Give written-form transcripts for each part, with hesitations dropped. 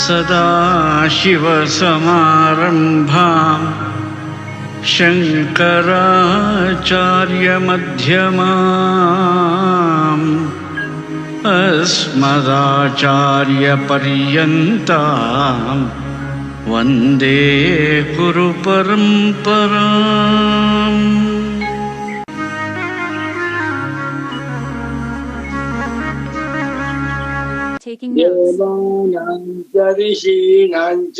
सदाशिवसमारम्भाम् शङ्कराचार्यमध्यमाम् अस्मदाचार्यपर्यन्ताम् वन्दे गुरुपरम्पराम्। देवानां च ऋषीणां च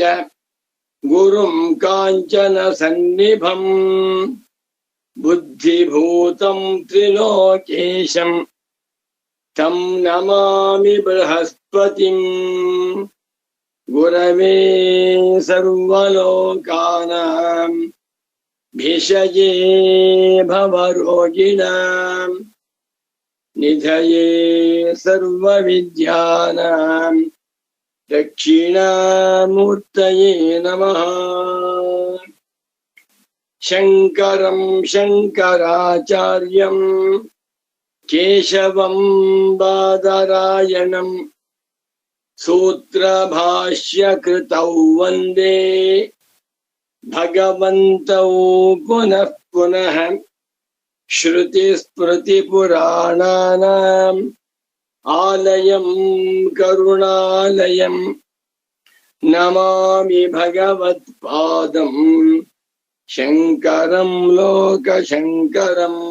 गुरुं काञ्चन सन्निभम् बुद्धिभूतं त्रिलोकेशं तं नमामि बृहस्पतिम्। गुरवे सर्वलोकानां भिषजे भवरोगिणां निधये सर्वविद्यानां दक्षिणामूर्तये नमः। शङ्करं शङ्कराचार्यं केशवं बादरायणं सूत्रभाष्यकृतौ वन्दे भगवन्तौ पुनः पुनः। श्रुतिस्मृतिपुराणानाम् आलयं करुणालयं नमामि भगवत्पादं शङ्करं लोकशङ्करम्।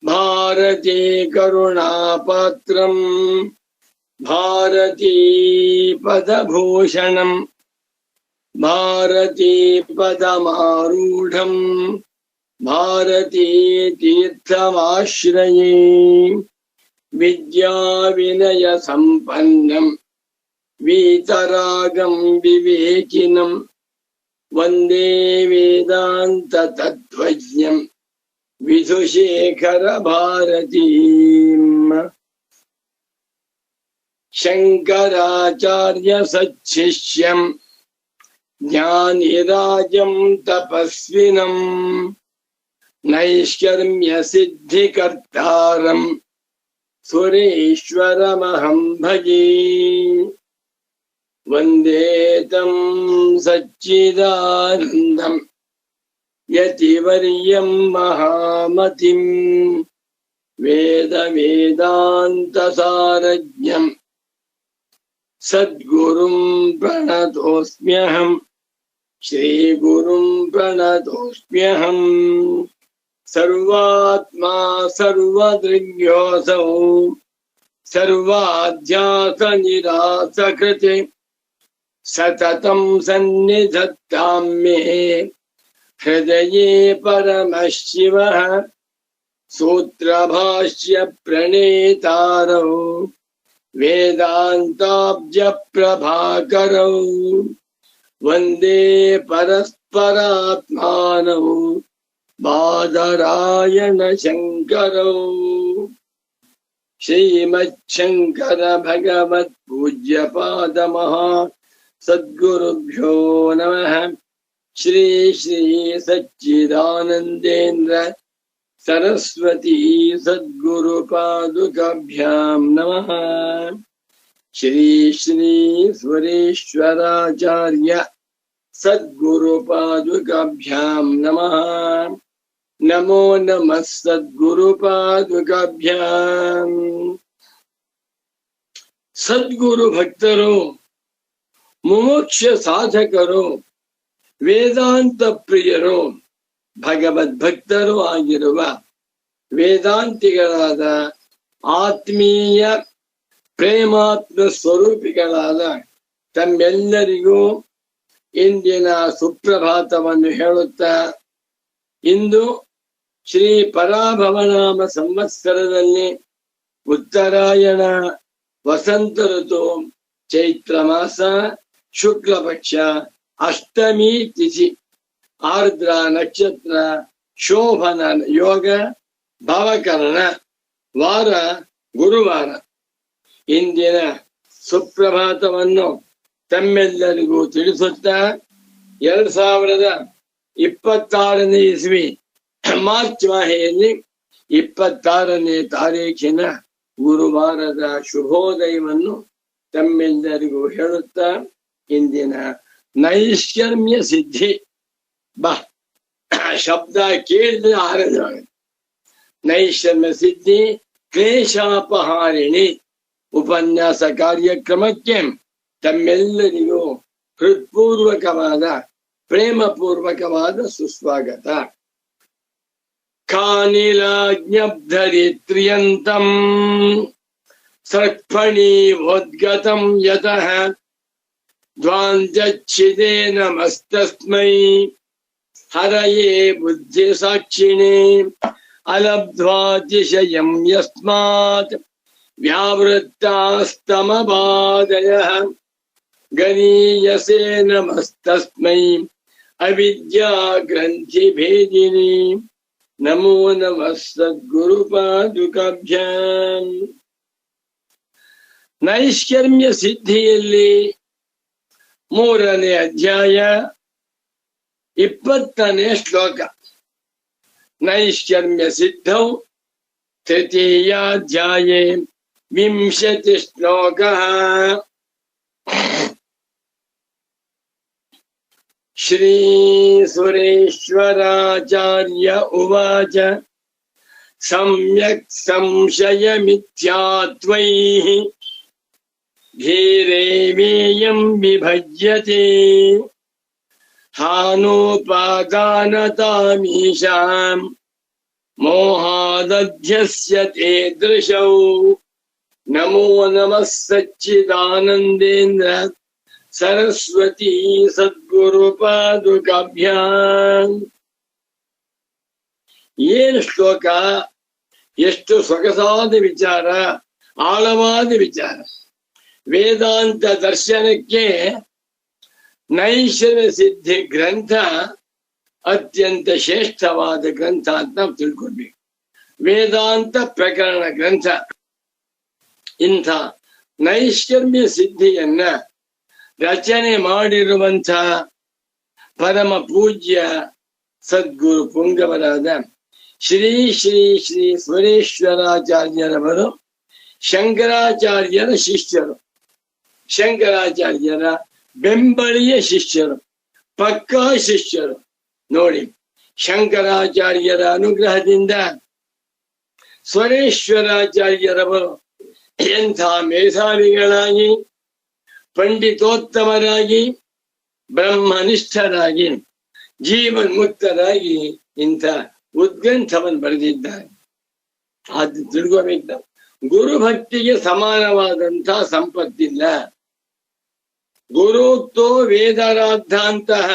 भारती करुणापात्रं भारती पदभूषणं भारती पदमारूढं भारती तीर्थमाश्रये। विद्या विनय संपन्नं वीतरागं विवेकिनं वन्दे वेदान्त तत्त्वज्ञं विधुशेखर भारतीम्। शङ्कराचार्य सच्छिष्यं ज्ञानिराजं तपस्विनं नैष्कर्म्य सिद्धिकर्तारं सुरेश्वरमहं भजे। वन्दे तं सच्चिदानन्दं यतिवर्यं महामतिं वेदान्तसारज्ञं सद्गुरुं प्रणतोऽस्म्यहम् श्रीगुरुं प्रणतोऽस्म्यहम्। सर्वात्मा सर्वदृग्योऽसौ सर्वाध्यासनिरासकृते सततं सन्निधत्तां मे हृदये परमशिवः। सूत्रभाष्य प्रणेतारौ वेदान्ताब्ज प्रभाकरौ वन्दे परस्परात्मानौ बादरायण शङ्करौ। श्रीमच्छङ्कर भगवत् पूज्यपादमः सद्गुरुभ्यो नमः। श्री श्री सच्चिदानन्देन्द्र सरस्वती सद्गुरुपादुकाभ्यां नमः। श्री श्री सुरेश्वराचार्य सद्गुरुपादुकाभ्यां नमः। नमो नमः सद्गुरुपादुकाभ्यां। सद्गुरु भक्तರು ಮುಮುಕ್ಷ ಸಾಧಕರು ವೇದಾಂತ ಪ್ರಿಯರು ಭಗವದ್ಭಕ್ತರು ಆಗಿರುವ ವೇದಾಂತಿಗಳಾದ ಆತ್ಮೀಯ ಪ್ರೇಮಾತ್ಮ ಸ್ವರೂಪಿಗಳಾದ ತಮ್ಮೆಲ್ಲರಿಗೂ ಇಂದಿನ ಸುಪ್ರಭಾತವನ್ನು ಹೇಳುತ್ತಾ, ಇಂದು ಶ್ರೀ ಪರಾಭವನಾಮ ಸಂವತ್ಸರದಲ್ಲಿ ಉತ್ತರಾಯಣ ವಸಂತ ಋತು ಚೈತ್ರ ಮಾಸ ಶುಕ್ಲ ಪಕ್ಷ ಅಷ್ಟಮಿ ತಿಥಿ ಆರ್ದ್ರ ನಕ್ಷತ್ರ ಶೋಭನ ಯೋಗ ಭವಕರಣ ವಾರ ಗುರುವಾರ. ಇಂದಿನ ಸುಪ್ರಭಾತವನ್ನು ತಮ್ಮೆಲ್ಲರಿಗೂ ತಿಳಿಸುತ್ತಾ 2026ನೇ ಇಸ್ವಿ ಮಾರ್ಚ್ ಮಾಹೆಯಲ್ಲಿ 26ನೇ ತಾರೀಖಿನ ಗುರುವಾರದ ಶುಭೋದಯವನ್ನು ತಮ್ಮೆಲ್ಲರಿಗೂ ಹೇಳುತ್ತಾ ಇಂದಿನ ನೈಷ್ಕರ್ಮ್ಯ ಸಿದ್ಧಿ ಬಾ ಶಬ್ದ ಕೇಳಿದ್ರೆ ಆನಂದ. ನೈಷ್ಕರ್ಮ್ಯ ಸಿದ್ಧಿ ಕ್ಲೇಶಾಪಹಾರಿಣಿ ಉಪನ್ಯಾಸ ಕಾರ್ಯಕ್ರಮಕ್ಕೆ ತಮ್ಮೆಲ್ಲರಿಗೂ ಹೃತ್ಪೂರ್ವಕವಾದ ಪ್ರೇಮಪೂರ್ವಕವಾದ ಸುಸ್ವಾಗತ. ಕಾನಿಲಾಜ್ಞಬ್ಧರಿತ್ರ್ಯಂತಂ ಸೃಕ್ಫಣೀವೋದ್ಗತಂ ಯತಃ ಧ್ವಾಂತಚ್ಛಿದೇ ನಮಸ್ತಸ್ಮೈ ಹರಯೇ ಬುದ್ಧಿ ಸಾಕ್ಷಿಣೇ ಅಲಬ್ಧ್ವಾತಿಶಯಂ ಯಸ್ಮಾತ್ ವ್ಯಾವೃತ್ತಾಸ್ತಮಬಾಧಯಃ ಗರೀಯಸೇ ನಮಸ್ತಸ್ಮೈ ಅವಿದ್ಯಾ ಗ್ರಂಥಿ ಭೇದಿನಿ ನಮೋ ನಮಃ ಸದ್ಗುರುಪಾದುಕಾಭ್ಯಾಂ. ನೈಷ್ಕರ್ಮ್ಯ ಸಿದ್ಧಿಯಲ್ಲಿ 3ನೇ ಅಧ್ಯಾಯ 20ನೇ ಶ್ಲೋಕ. ನೈಷ್ಕರ್ಮ್ಯ ಸಿದ್ಧೌ ತೃತೀಯಾಧ್ಯಾಯೇ 20 ಶ್ಲೋಕಃ. ಶ್ರೀ ಸುರೇಶ್ವರಾಚಾರ್ಯ ಉವಾಚ ಸಮ್ಯಕ್ ಸಂಶಯಮಿಥ್ಯಾತ್ವೈಃ ಧೀರೇವೇಯಂ ವಿಭಜ್ಯತೆ ಹಾನೋಪಾದಾನತಾಮೀಶಾಂ ಮೋಹಾದಧ್ಯಸ್ಯತೆ ದೃಶೌ. ನಮೋ ನಮಃ ಸಚ್ಚಿದಾನಂದೇಂದ್ರ ಸರಸ್ವತಿ ಸದ್ಗುರು ಪಾದುಕಾಭ್ಯಾಂ. ಏನು ಶ್ಲೋಕ, ಎಷ್ಟು ಸೊಗಸಾದ ವಿಚಾರ, ಆಳವಾದ ವಿಚಾರ. ವೇದಾಂತ ದರ್ಶನಕ್ಕೆ ನೈಷ್ಕರ್ಮ್ಯ ಸಿದ್ಧಿ ಗ್ರಂಥ ಅತ್ಯಂತ ಶ್ರೇಷ್ಠವಾದ ಗ್ರಂಥ ಅಂತ ನಾವು ತಿಳ್ಕೊಳ್ಬೇಕು. ವೇದಾಂತ ಪ್ರಕರಣ ಗ್ರಂಥ. ಇಂಥ ನೈಷ್ಕರ್ಮ್ಯ ಸಿದ್ಧಿಯನ್ನ ರಚನೆ ಮಾಡಿರುವಂಥ ಪರಮ ಪೂಜ್ಯ ಸದ್ಗುರು ಪುಂಗವರಾದ ಶ್ರೀ ಶ್ರೀ ಶ್ರೀ ಸುರೇಶ್ವರಾಚಾರ್ಯರವರು ಶಂಕರಾಚಾರ್ಯರ ಶಿಷ್ಯರು, ಶಂಕರಾಚಾರ್ಯರ ಬೆಂಬಲಿಯ ಶಿಷ್ಯರು, ಪಕ್ಕಾ ಶಿಷ್ಯರು. ನೋಡಿ, ಶಂಕರಾಚಾರ್ಯರ ಅನುಗ್ರಹದಿಂದ ಸ್ವರೇಶ್ವರಾಚಾರ್ಯರವರು ಎಂಥ ಮೇಧಾವಿಗಳಾಗಿ, ಪಂಡಿತೋತ್ತಮರಾಗಿ, ಬ್ರಹ್ಮನಿಷ್ಠರಾಗಿ, ಜೀವನ್ಮುಕ್ತರಾಗಿ ಇಂಥ ಉದ್ಗ್ರಂಥವನ್ನು ಬರೆದಿದ್ದಾರೆ. ಅದು ತಿಳ್ಕೋಬೇಕು. ಗುರುಭಕ್ತಿಗೆ ಸಮಾನವಾದಂಥ ಸಂಪತ್ತಿಲ್ಲ. ಗುರುಕ್ತೋ ವೇದರಾದ್ಧಾಂತಹ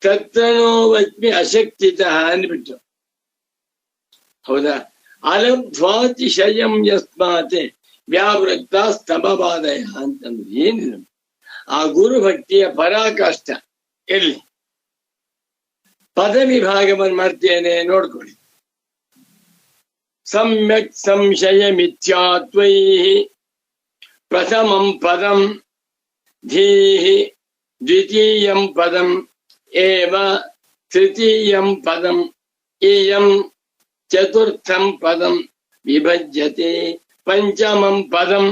ತತ್ರನೋ ವಚ್ಮಿ ಅಶಕ್ತಿತಃ ಅಂದ್ಬಿಟ್ಟು. ಹೌದಾ? ಅಲಬ್ಧ್ವಾತಿಶಯಂ ಯಸ್ಮಾತ್ ವ್ಯಾವೃತ್ತ ಸ್ತಮಬಾಧಯ ಅಂತಂದ್ರೆ ಏನಿಲ್ಲ. ಆ ಗುರುಭಕ್ತಿಯ ಪರಾಕಾಷ್ಠ ಎಲ್ಲಿ? ಪದವಿಭಾಗವನ್ನು ಮಾಡ್ತೇನೆ, ನೋಡ್ಕೊಳ್ಳಿ. ಸಮ್ಯಕ್ ಸಂಶಯ ಮಿಥ್ಯಾತ್ವೈಃ ಪ್ರಥಮಂ ಪದಂ ಧೀಃ ದ್ವಿತೀಯಂ ಪದಂ ಏವ ತೃತೀಯಂ ಪದಂ ಇಯಂ ಚತುರ್ಥಂ ಪದಂ ವಿಭಜ್ಯತೆ ಪಂಚಮಂ ಪದಂ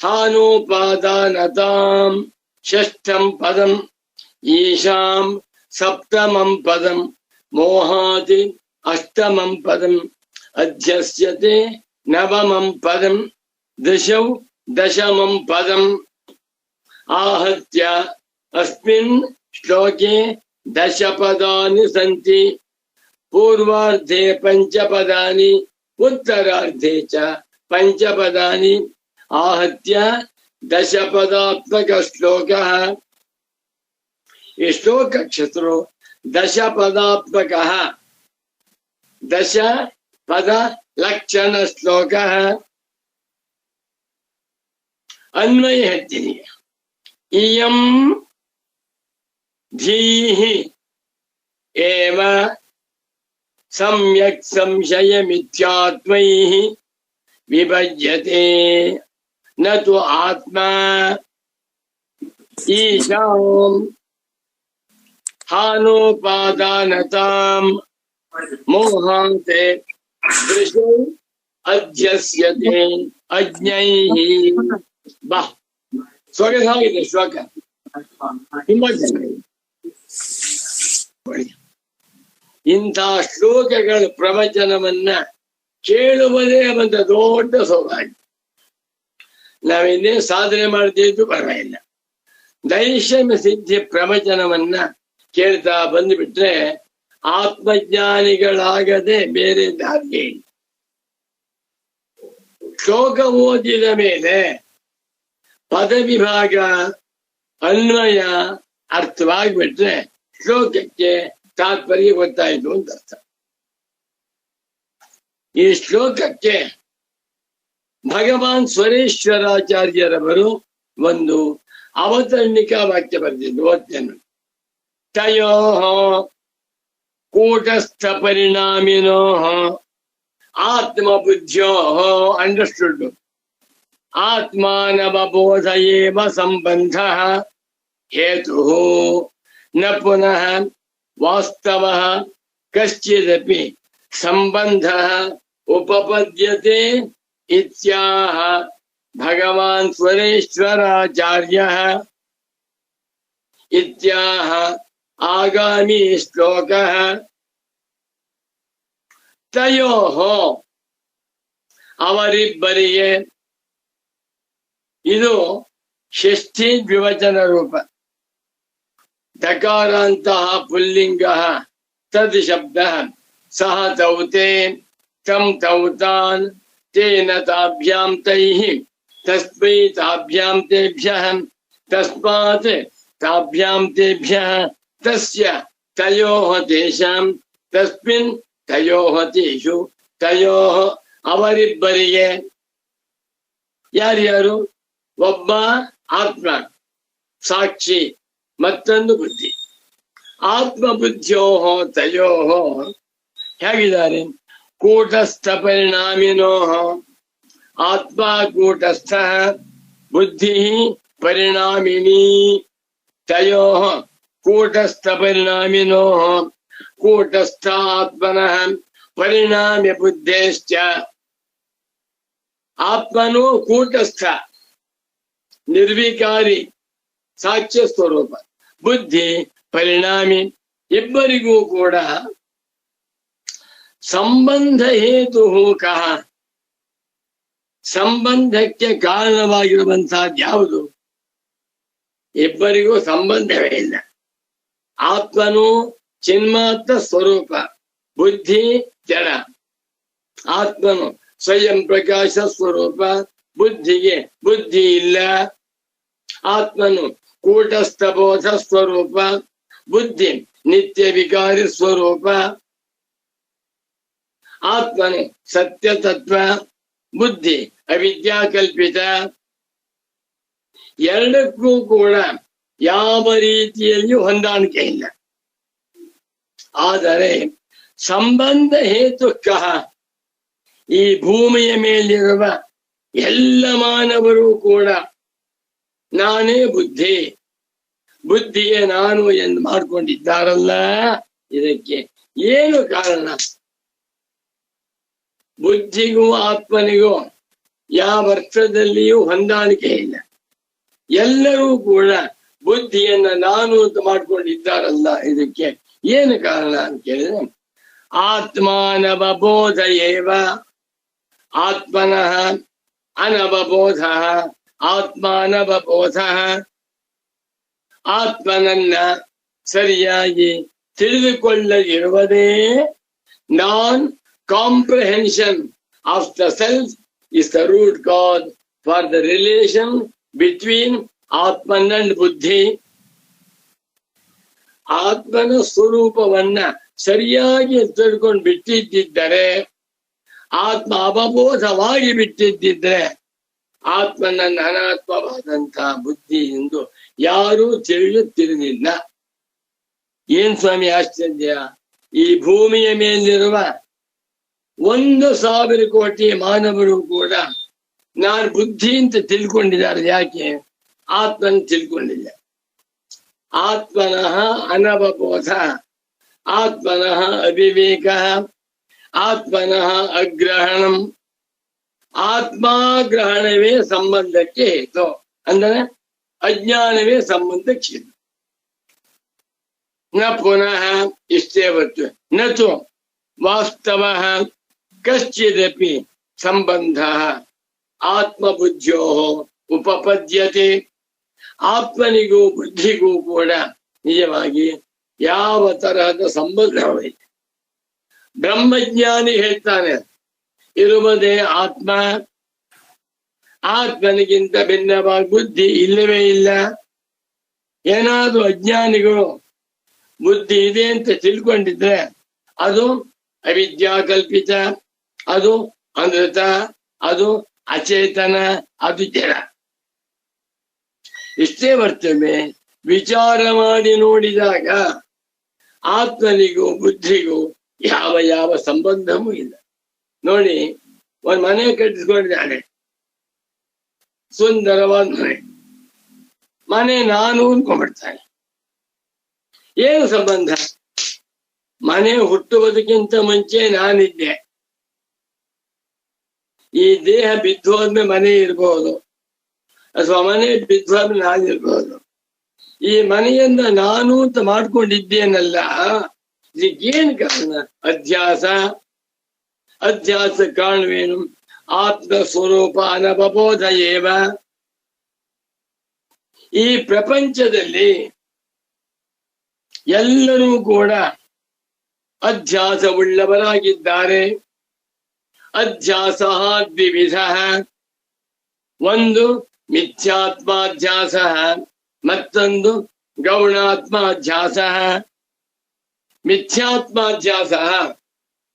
ಹಾನೋಪಾದಾನತಾಂ ಷಷ್ಠಂ ಪದಂ ಈಶಾಂ ಸಪ್ತಮಂ ಪದಂ ಮೋಹಾತ್ ಅಷ್ಟಮಂ ಪದಂ ಅಧ್ಯಸ್ಯತೆ ನವಮಂ ಪದಂ ದಶೌ ದಶಮಂ ಪದಂ. ಆಹತ್ಯ ಅಸ್ಮಿನ್ ಶ್ಲೋಕೆ ದಶಪದಾನಿ ಸಂತಿ. ಪೂರ್ವಾರ್ಧೆ ಪಂಚಪದಾನಿ, ಉತ್ತರಾರ್ಧೆ ಚ ಪಂಚಪದಾನಿ. आहत्य दशपदात्मक श्लोक श्लोक क्षत्रु दशपदात्मक दश पद लक्षण श्लोक अन्वय हेळ्ತೀನಿ इयं धीः एव सम्यक् संशयमिथ्यात्मैः विभज्यते न तु आत्मा ईशां हानोपादानतां मोहान्ते दृशौ ಅಧ್ಯಸ್ಯತೆ ಅಜ್ಞೈಹಿ. ಬಾ, ಸೊಗಸಾಗಿದೆ ಶ್ಲೋಕ, ತುಂಬಾ ಚೆನ್ನಾಗಿದೆ. ಇಂಥ ಶ್ಲೋಕಗಳ ಪ್ರವಚನವನ್ನ ಕೇಳುವುದೇ ಒಂದು ದೊಡ್ಡ ಸೌಭಾಗ್ಯ. ನಾವಿನ್ನೇ ಸಾಧನೆ ಮಾಡದಿದ್ದು ಪರವಾಗಿಲ್ಲ, ದೈಶ್ಯಮ ಸಿದ್ಧಿ ಪ್ರವಚನವನ್ನ ಕೇಳ್ತಾ ಬಂದುಬಿಟ್ರೆ ಆತ್ಮಜ್ಞಾನಿಗಳಾಗದೆ ಬೇರೆ ದಾರಿ ಇಲ್ಲ. ಶ್ಲೋಕ ಓದಿದ ಮೇಲೆ ಪದವಿಭಾಗ ಅನ್ವಯ ಅರ್ಥವಾಗಿಬಿಟ್ರೆ ಶ್ಲೋಕಕ್ಕೆ ತಾತ್ಪರ್ಯ ಗೊತ್ತಾಯಿತು ಅಂತ ಅರ್ಥ. ಈ ಶ್ಲೋಕಕ್ಕೆ ಭಗವಾನ್ ಸ್ವರೇಶ್ವರಾಚಾರ್ಯರವರು ಒಂದು ಅವತರಣಿಕಾ ವಾಕ್ಯ ಬರೆದಿದ್ದು, ಓದ್ತೇನೆ. ತಯೋ ಕೂಟಸ್ಥ ಪರಿಣಾಮಿನೋ ಆತ್ಮಬುದ್ಧ್ಯೋ ಅಂಡರ್ಸ್ಟುಡ್ ಆತ್ಮಾನವಬೋಧ ಏವ ಸಂಬಂಧ ಹೇತು ನ ಪುನಃ ವಾಸ್ತವ ಕಶ್ಚಿದಪಿ ಸಂಬಂಧ ಉಪಪದ್ಯತೆ ಇತ್ಯಾಹ ಭಗವಾನ್ ಸ್ವರೇಶ್ವರಾಚಾರ್ಯಃ ಇತ್ಯಾಹ ಆಗಾಮಿ ಶ್ಲೋಕಃ. ತಯೋಃ ಅವರಿಬ್ಬರಿಗೆ, ಇದು ಷಷ್ಠಿ ದ್ವಿವಚನ ರೂಪ. ದಕಾರಾಂತಹ ಪುಲ್ಲಿಂಗ ತದ್ ಶಬ್ದ ಸಹ ತೌತೆ ತಂ ತೌತಾನ್ ತೇನ ತಾಭ್ಯಾಂ ತೈಃ ತಸ್ಮೈ ತಾಭ್ಯಾಂ ತೇಭ್ಯಃ ತಸ್ಮಾತ್ ತಾಭ್ಯಾಂ ತೇಭ್ಯಃ ತಸ್ಯ ತಯೋಃ ತೇಷಾಂ ತಸ್ಮಿನ್ ತಯೋಃ ತೇಷು. ತಯೋಃ ಅವರಿಬ್ಬರಿಗೆ, ಯಾರ್ಯಾರು? ಒಬ್ಬ ಆತ್ಮ ಸಾಕ್ಷಿ, ಮತ್ತೊಂದು ಬುದ್ಧಿ. ಆತ್ಮ ಬುದ್ಧಿಯೋಹೋ ತಯೋಹೋ ಹೇಗಿದ್ದಾರೆ? ಕೂಟಸ್ಥ ಪರಿಣಾಮಿನೋ ಆತ್ಮ ಕೂಟಸ್ಥ ಬುದ್ಧಿ ಪರಿಣಾಮಿನಿ. ತಯೋಃ ಕೂಟಸ್ಥ ಪರಿಣಾಮಿನೋ ಕೂಟಸ್ಥ ಆತ್ಮನಃ ಪರಿಣಾಮ್ಯ ಬುದ್ಧೇಶ್ಚ. ಆತ್ಮನು ಕೂಟಸ್ಥ ನಿರ್ವಿಕಾರಿ ಸಾಕ್ಷ್ಯ ಸ್ವರೂಪ, ಬುದ್ಧಿ ಪರಿಣಾಮಿ. ಇಬ್ಬರಿಗೂ ಕೂಡ ಸಂಬಂಧ ಹೇತು ಕಹ, ಸಂಬಂಧಕ್ಕೆ ಕಾರಣವಾಗಿರುವಂತಹದ್ದು ಯಾವುದು? ಇಬ್ಬರಿಗೂ ಸಂಬಂಧವೇ ಇಲ್ಲ. ಆತ್ಮನು ಚಿನ್ಮಾತ್ರ ಸ್ವರೂಪ, ಬುದ್ಧಿ ಜಡ. ಆತ್ಮನು ಸ್ವಯಂ ಪ್ರಕಾಶ ಸ್ವರೂಪ, ಬುದ್ಧಿಗೆ ಬುದ್ಧಿ ಇಲ್ಲ. ಆತ್ಮನು ಕೂಟಸ್ಥ ಬೋಧ ಸ್ವರೂಪ, ಬುದ್ಧಿ ನಿತ್ಯ ವಿಕಾರಿ ಸ್ವರೂಪ. ಆತ್ಮನು ಸತ್ಯ ತತ್ವ, ಬುದ್ಧಿ ಅವಿದ್ಯಾ ಕಲ್ಪಿತ. ಎರಡಕ್ಕೂ ಕೂಡ ಯಾವ ರೀತಿಯಲ್ಲಿಯೂ ಹೊಂದಾಣಿಕೆ ಇಲ್ಲ. ಆದರೆ ಸಂಬಂಧ ಹೇತು ಕಹ, ಈ ಭೂಮಿಯ ಮೇಲಿರುವ ಎಲ್ಲ ಮಾನವರು ಕೂಡ ನಾನೇ ಬುದ್ಧಿ, ಬುದ್ಧಿಯೇ ನಾನು ಎಂದು ಮಾಡಿಕೊಂಡಿದ್ದಾರಲ್ಲ. ಇದಕ್ಕೆ ಏನು ಕಾರಣ? ಬುದ್ಧಿಗೂ ಆತ್ಮನಿಗೂ ಯಾವ ಅರ್ಥದಲ್ಲಿಯೂ ಹೊಂದಾಣಿಕೆ ಇಲ್ಲ. ಎಲ್ಲರೂ ಕೂಡ ಬುದ್ಧಿಯನ್ನ ನಾನು ಅಂತ ಮಾಡ್ಕೊಂಡಿದ್ದಾರಲ್ಲ. ಇದಕ್ಕೆ ಏನು ಕಾರಣ ಅಂತ ಕೇಳಿದ್ರೆ, ಆತ್ಮಾನವಬೋಧ ಏವ ಆತ್ಮನಃ ಅನವಬೋಧ ಆತ್ಮಾನವಬೋಧ. ಆತ್ಮನನ್ನ ಸರಿಯಾಗಿ ತಿಳಿದುಕೊಳ್ಳದಿರುವುದೇ ನಾನ್ comprehension of the self is the root cause for the relation between Atman and Buddhi. ಆತ್ಮನ ಸ್ವರೂಪವನ್ನ ಸರಿಯಾಗಿ ತಿಳ್ಕೊಂಡು ಬಿಟ್ಟಿದ್ದರೆ, ಆತ್ಮ ಅವಬೋಧವಾಗಿ ಬಿಟ್ಟಿದ್ದರೆ, ಆತ್ಮನನ್ನ ಅನಾತ್ಮವಾದಂತಹ ಬುದ್ಧಿ ಎಂದು ಯಾರೂ ತಿಳಿಯುತ್ತಿರಲಿಲ್ಲ. ಏನ್ ಸ್ವಾಮಿ ಆಶ್ಚರ್ಯ! ಈ ಭೂಮಿಯ ಮೇಲಿರುವ 1,000 ಕೋಟಿ ಮಾನವರು ಕೂಡ ನಾನು ಬುದ್ಧಿ ಅಂತ ತಿಳ್ಕೊಂಡಿದ್ದಾರೆ. ಯಾಕೆ? ಆತ್ಮನ ತಿಳ್ಕೊಂಡಿಲ್ಲ. ಆತ್ಮನಃ ಅನವಬೋಧ, ಆತ್ಮನಃ ಅವಿವೇಕ, ಆತ್ಮನಃ ಅಗ್ರಹಣಂ, ಆತ್ಮಾಗ್ರಹಣವೇ ಸಂಬಂಧಕ್ಕೆ ಹೇತು ಅಂದರೆ ಅಜ್ಞಾನವೇ ಸಂಬಂಧಕ್ಕೆ ಹೇತು. ನ ಪುನಃ ಇಷ್ಟೇ ಬರ್ತವೆ ನತು ವಾಸ್ತವ ಕಶ್ಚಿದಪಿ ಸಂಬಂಧ ಆತ್ಮಬುದ್ಧಿಯೋ ಉಪಪದ್ಯತೆ. ಆತ್ಮನಿಗೂ ಬುದ್ಧಿಗೂ ಕೂಡ ನಿಜವಾಗಿ ಯಾವ ತರಹದ ಸಂಬಂಧವಿದೆ. ಬ್ರಹ್ಮಜ್ಞಾನಿ ಹೇಳ್ತಾನೆ ಇರುವುದೇ ಆತ್ಮ, ಆತ್ಮನಿಗಿಂತ ಭಿನ್ನವಾಗಿ ಬುದ್ಧಿ ಇಲ್ಲವೇ ಇಲ್ಲ. ಏನಾದ್ರೂ ಅಜ್ಞಾನಿಗಳು ಬುದ್ಧಿ ಇದೆ ಅಂತ ತಿಳ್ಕೊಂಡಿದ್ರೆ ಅದು ಅವಿದ್ಯಾ ಕಲ್ಪಿತ, ಅದು ಅನೃತ, ಅದು ಅಚೇತನ, ಅದು ಜಡ. ಇಷ್ಟೇ ಬರ್ತವೆ. ವಿಚಾರ ಮಾಡಿ ನೋಡಿದಾಗ ಆತ್ಮನಿಗೂ ಬುದ್ಧಿಗೂ ಯಾವ ಯಾವ ಸಂಬಂಧವೂ ಇಲ್ಲ. ನೋಡಿ, ಒಂದು ಮನೆ ಕಟ್ಟಿಸ್ಕೊಂಡಿದ್ದಾನೆ, ಸುಂದರವಾದ ಮನೆ ನಾನು ಅಂದ್ಕೊಂಡ್ಬಿಡ್ತಾನೆ. ಏನು ಸಂಬಂಧ? ಮನೆ ಹುಟ್ಟುವುದಕ್ಕಿಂತ ಮುಂಚೆ ನಾನಿದ್ದೆ. ಈ ದೇಹ ಬಿದ್ದೋದ್ಮೇಲೆ ಮನೆ ಇರ್ಬೋದು, ಅಥವಾ ಮನೆ ಬಿದ್ದೋದ್ಮೇಲೆ ನಾನಿರ್ಬೋದು. ಈ ಮನೆಯನ್ನ ನಾನು ಅಂತ ಮಾಡ್ಕೊಂಡಿದ್ದೇನಲ್ಲ, ಇದಕ್ಕೇನು ಕಾರಣ? ಅಧ್ಯಾಸ. ಅಧ್ಯಾಸ ಕಾರಣವೇನು? ಆತ್ಮ ಸ್ವರೂಪ ಅನವಬೋಧ ಏವ. ಈ ಪ್ರಪಂಚದಲ್ಲಿ ಎಲ್ಲರೂ ಕೂಡ ಅಧ್ಯಾಸವುಳ್ಳವರಾಗಿದ್ದಾರೆ. ಅಧ್ಯಾಸ ದ್ವಿವಿಧ. ಒಂದು ಮಿಥ್ಯಾತ್ಮಾಧ್ಯಾಸ, ಮತ್ತೊಂದು ಗೌಣಾತ್ಮಾಧ್ಯಾಸ. ಮಿಥ್ಯಾತ್ಮಾಧ್ಯಾಸ,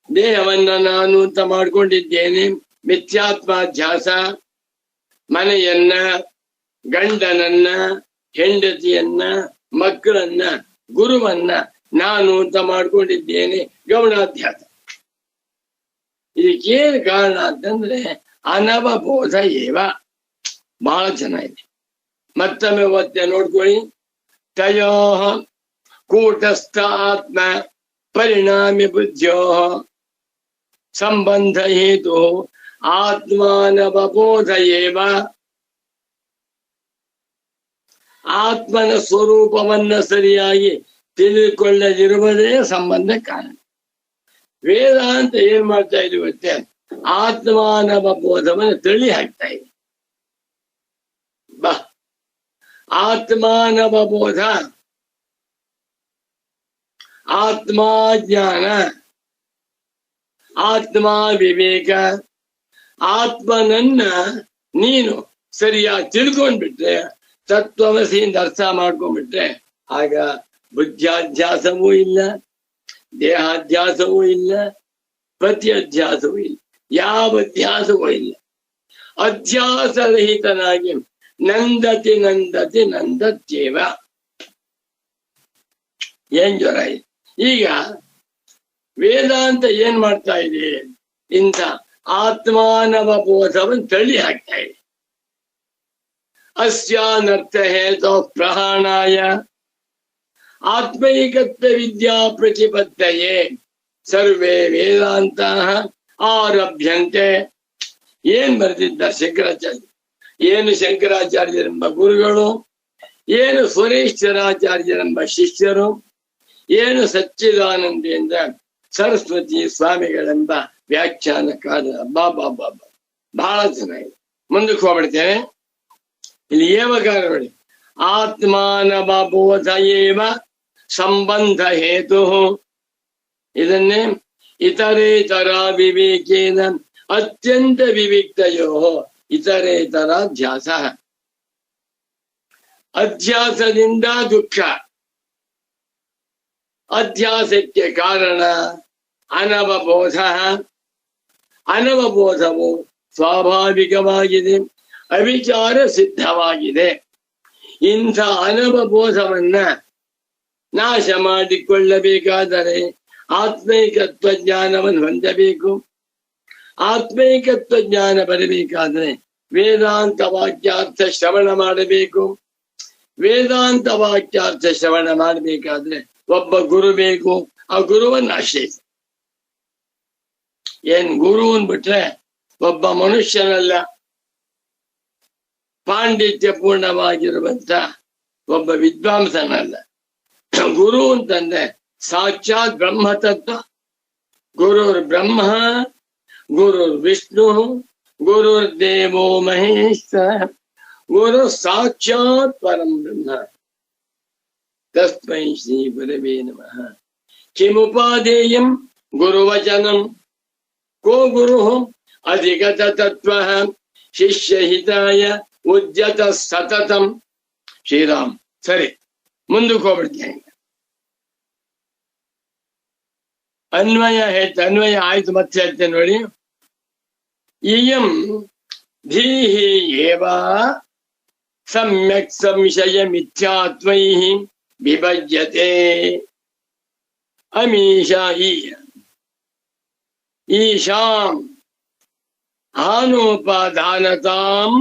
ದೇಹವನ್ನ ನಾನು ಅಂತ ಮಾಡ್ಕೊಂಡಿದ್ದೇನೆ, ಮಿಥ್ಯಾತ್ಮಾಧ್ಯಾಸ. ಮನೆಯನ್ನ, ಗಂಡನನ್ನ, ಹೆಂಡತಿಯನ್ನ, ಮಕ್ಕಳನ್ನ, ಗುರುವನ್ನ ನಾನು ಅಂತ ಮಾಡ್ಕೊಂಡಿದ್ದೇನೆ, ಗೌಣಾಧ್ಯಾಸ. ಇದಕ್ಕೇನು ಕಾರಣ ಅಂತಂದ್ರೆ ಅನವಬೋಧ ಏವ. ಬಹಳ ಚೆನ್ನಾಗಿದೆ. ಮತ್ತೊಮ್ಮೆ ಒತ್ತೆ ನೋಡ್ಕೊಳ್ಳಿ. ತಯೋ ಕೂಟಸ್ಥ ಆತ್ಮ ಪರಿಣಾಮಿ ಬುದ್ಧಿಯೋ ಸಂಬಂಧ ಹೇತು ಆತ್ಮಾನವಬೋಧ ಏವ. ಆತ್ಮನ ಸ್ವರೂಪವನ್ನ ಸರಿಯಾಗಿ ತಿಳಿದುಕೊಳ್ಳದಿರುವುದೇ ಸಂಬಂಧ ಕಾರಣ. ವೇದಾಂತ ಏನ್ ಮಾಡ್ತಾ ಇರುತ್ತೆ? ಆತ್ಮಾನವಬೋಧವನ್ನು ತಳಿ ಹಾಕ್ತಾ ಇದೆ. ಬಾ, ಆತ್ಮಾನವಬೋಧ, ಆತ್ಮಾಜ್ಞಾನ, ಆತ್ಮ ವಿವೇಕ. ಆತ್ಮನನ್ನ ನೀನು ಸರಿಯಾಗಿ ತಿಳ್ಕೊಂಡ್ಬಿಟ್ರೆ, ತತ್ವಮಸಿಯಿಂದ ಅರ್ಥ ಮಾಡ್ಕೊಂಡ್ಬಿಟ್ರೆ, ಆಗ ಬುದ್ಧ್ಯಾಧ್ಯಾಸವೂ ಇಲ್ಲ, ದೇಹಾಧ್ಯಾಸವೂ ಇಲ್ಲ, ಪ್ರತ್ಯಧ್ಯಾಸವೂ ಇಲ್ಲ, ಯಾವ ಅಧ್ಯಾಸವೂ ಇಲ್ಲ. ಅಧ್ಯಾಸರಹಿತನಾಗಿ ನಂದತಿ ನಂದತಿ ನಂದತ್ಯೇವ. ಏನ್ ಜ್ವರ ಇದೆ? ಈಗ ವೇದಾಂತ ಏನ್ ಮಾಡ್ತಾ ಇದೆ? ಇಂಥ ಆತ್ಮಾನವಬೋಧವನ್ನು ತಳ್ಳಿ ಹಾಕ್ತಾ ಇದೆ. ಅಸ್ಯಾನರ್ಥ ಹೇತೋ ಪ್ರಹಾಣಾಯ ಆತ್ಮೈಕತ್ವ ವಿದ್ಯಾ ಪ್ರತಿಪತ್ತಯೇ ಸರ್ವೇ ವೇದಾಂತ ಆರಭ್ಯಂತೆ. ಏನ್ ಬರೆದಿದ್ದ ಶಂಕರಾಚಾರ್ಯ? ಏನು ಶಂಕರಾಚಾರ್ಯರೆಂಬ ಗುರುಗಳು, ಏನು ಸುರೇಶ್ವರಾಚಾರ್ಯರೆಂಬ ಶಿಷ್ಯರು, ಏನು ಸಚ್ಚಿದಾನಂದೇಂದ್ರ ಸರಸ್ವತಿ ಸ್ವಾಮಿಗಳೆಂಬ ವ್ಯಾಖ್ಯಾನಕಾರ. ಬಾಬಾ ಬಾಬಾ ಬಹಳ ಚೆನ್ನಾಗಿದೆ. ಮುಂದಕ್ಕೆ ಹೋಗ್ಬಿಡ್ತೇನೆ. ಇಲ್ಲಿ ಏವಕಾರ ನೋಡಿ, ಆತ್ಮಾನವಬೋಧ ಏವ ಸಂಬಂಧ ಹೇತು. ಇದನ್ನೇ ಇತರೇತರ ವಿವೇಕೇನ ಅತ್ಯಂತ ವಿವಿಕ್ತಯೋ ಇತರೇತರಾಧ್ಯಾಸ. ಅಧ್ಯಾಸದಿಂದ ದುಃಖ, ಅಧ್ಯಾಸಕ್ಕೆ ಕಾರಣ ಅನವಬೋಧ. ಅನವಬೋಧವು ಸ್ವಾಭಾವಿಕವಾಗಿದೆ, ಅವಿಚಾರ ಸಿದ್ಧವಾಗಿದೆ. ಇಂಥ ಅನವಬೋಧವನ್ನ ನಾಶ ಮಾಡಿಕೊಳ್ಳಬೇಕಾದರೆ ಆತ್ಮೈಕತ್ವ ಜ್ಞಾನವನ್ನು ಹೊಂದಬೇಕು. ಆತ್ಮೈಕತ್ವ ಜ್ಞಾನ ಬರಬೇಕಾದ್ರೆ ವೇದಾಂತ ವಾಕ್ಯಾರ್ಥ ಶ್ರವಣ ಮಾಡಬೇಕು. ವೇದಾಂತ ವಾಕ್ಯಾರ್ಥ ಶ್ರವಣ ಮಾಡಬೇಕಾದ್ರೆ ಒಬ್ಬ ಗುರು ಬೇಕು. ಆ ಗುರುವನ್ನು ಆಶ್ರಯಿಸಿ. ಏನ್ ಗುರು ಅಂದ್ಬಿಟ್ರೆ ಒಬ್ಬ ಮನುಷ್ಯನಲ್ಲ, ಪಾಂಡಿತ್ಯ ಪೂರ್ಣವಾಗಿರುವಂತ ಒಬ್ಬ ವಿದ್ವಾಂಸನಲ್ಲ. ಗುರು ಅಂತಂದ್ರೆ ಸಾಕ್ಷಾತ್ ಬ್ರಹ್ಮ ತತ್ವ. ಗುರುರ್ ಬ್ರಹ್ಮ, ಗುರುರ್ ವಿಷ್ಣು, ಗುರುರ್ ದೇವೋ ಮಹೇಶ್ವರ, ಗುರು ಸಾಕ್ಷಾತ್ ಪರಂ ಬ್ರಹ್ಮ. ತಸ್ಮೈ ಶ್ರೀ ಗುರವೇ ನಮಃ. ಕಿಮುಪಾದೇಯಂ ಗುರುವಚನಂ, ಕೋ ಗುರು ಅಧಿಗತ ತತ್ವ ಶಿಷ್ಯಹಿತಾಯ ಉದ್ಯತ ಸತತಂ. ಶ್ರೀರಾಮ್. ಸರಿ, ಮುಂದಕ್ಕೆ ಹೋಗ್ಬಿಡ್ತೇನೆ. ಅನ್ವಯ ಆಯ್ತು, ಮತ್ತೆ ಹೇಳ್ತೇನೆ ನೋಡಿ. ಇಯಂ ಧೀಹಿ ಏವ ಸಮ್ಯಕ್ ಸಂಶಯ ಮಿಥ್ಯಾತ್ವೈಃ ವಿಭಜ್ಯತೆ. ಅಮೀಷಾ ಈಶಾಂ ಆನೋಪಾದಾನತಾಂ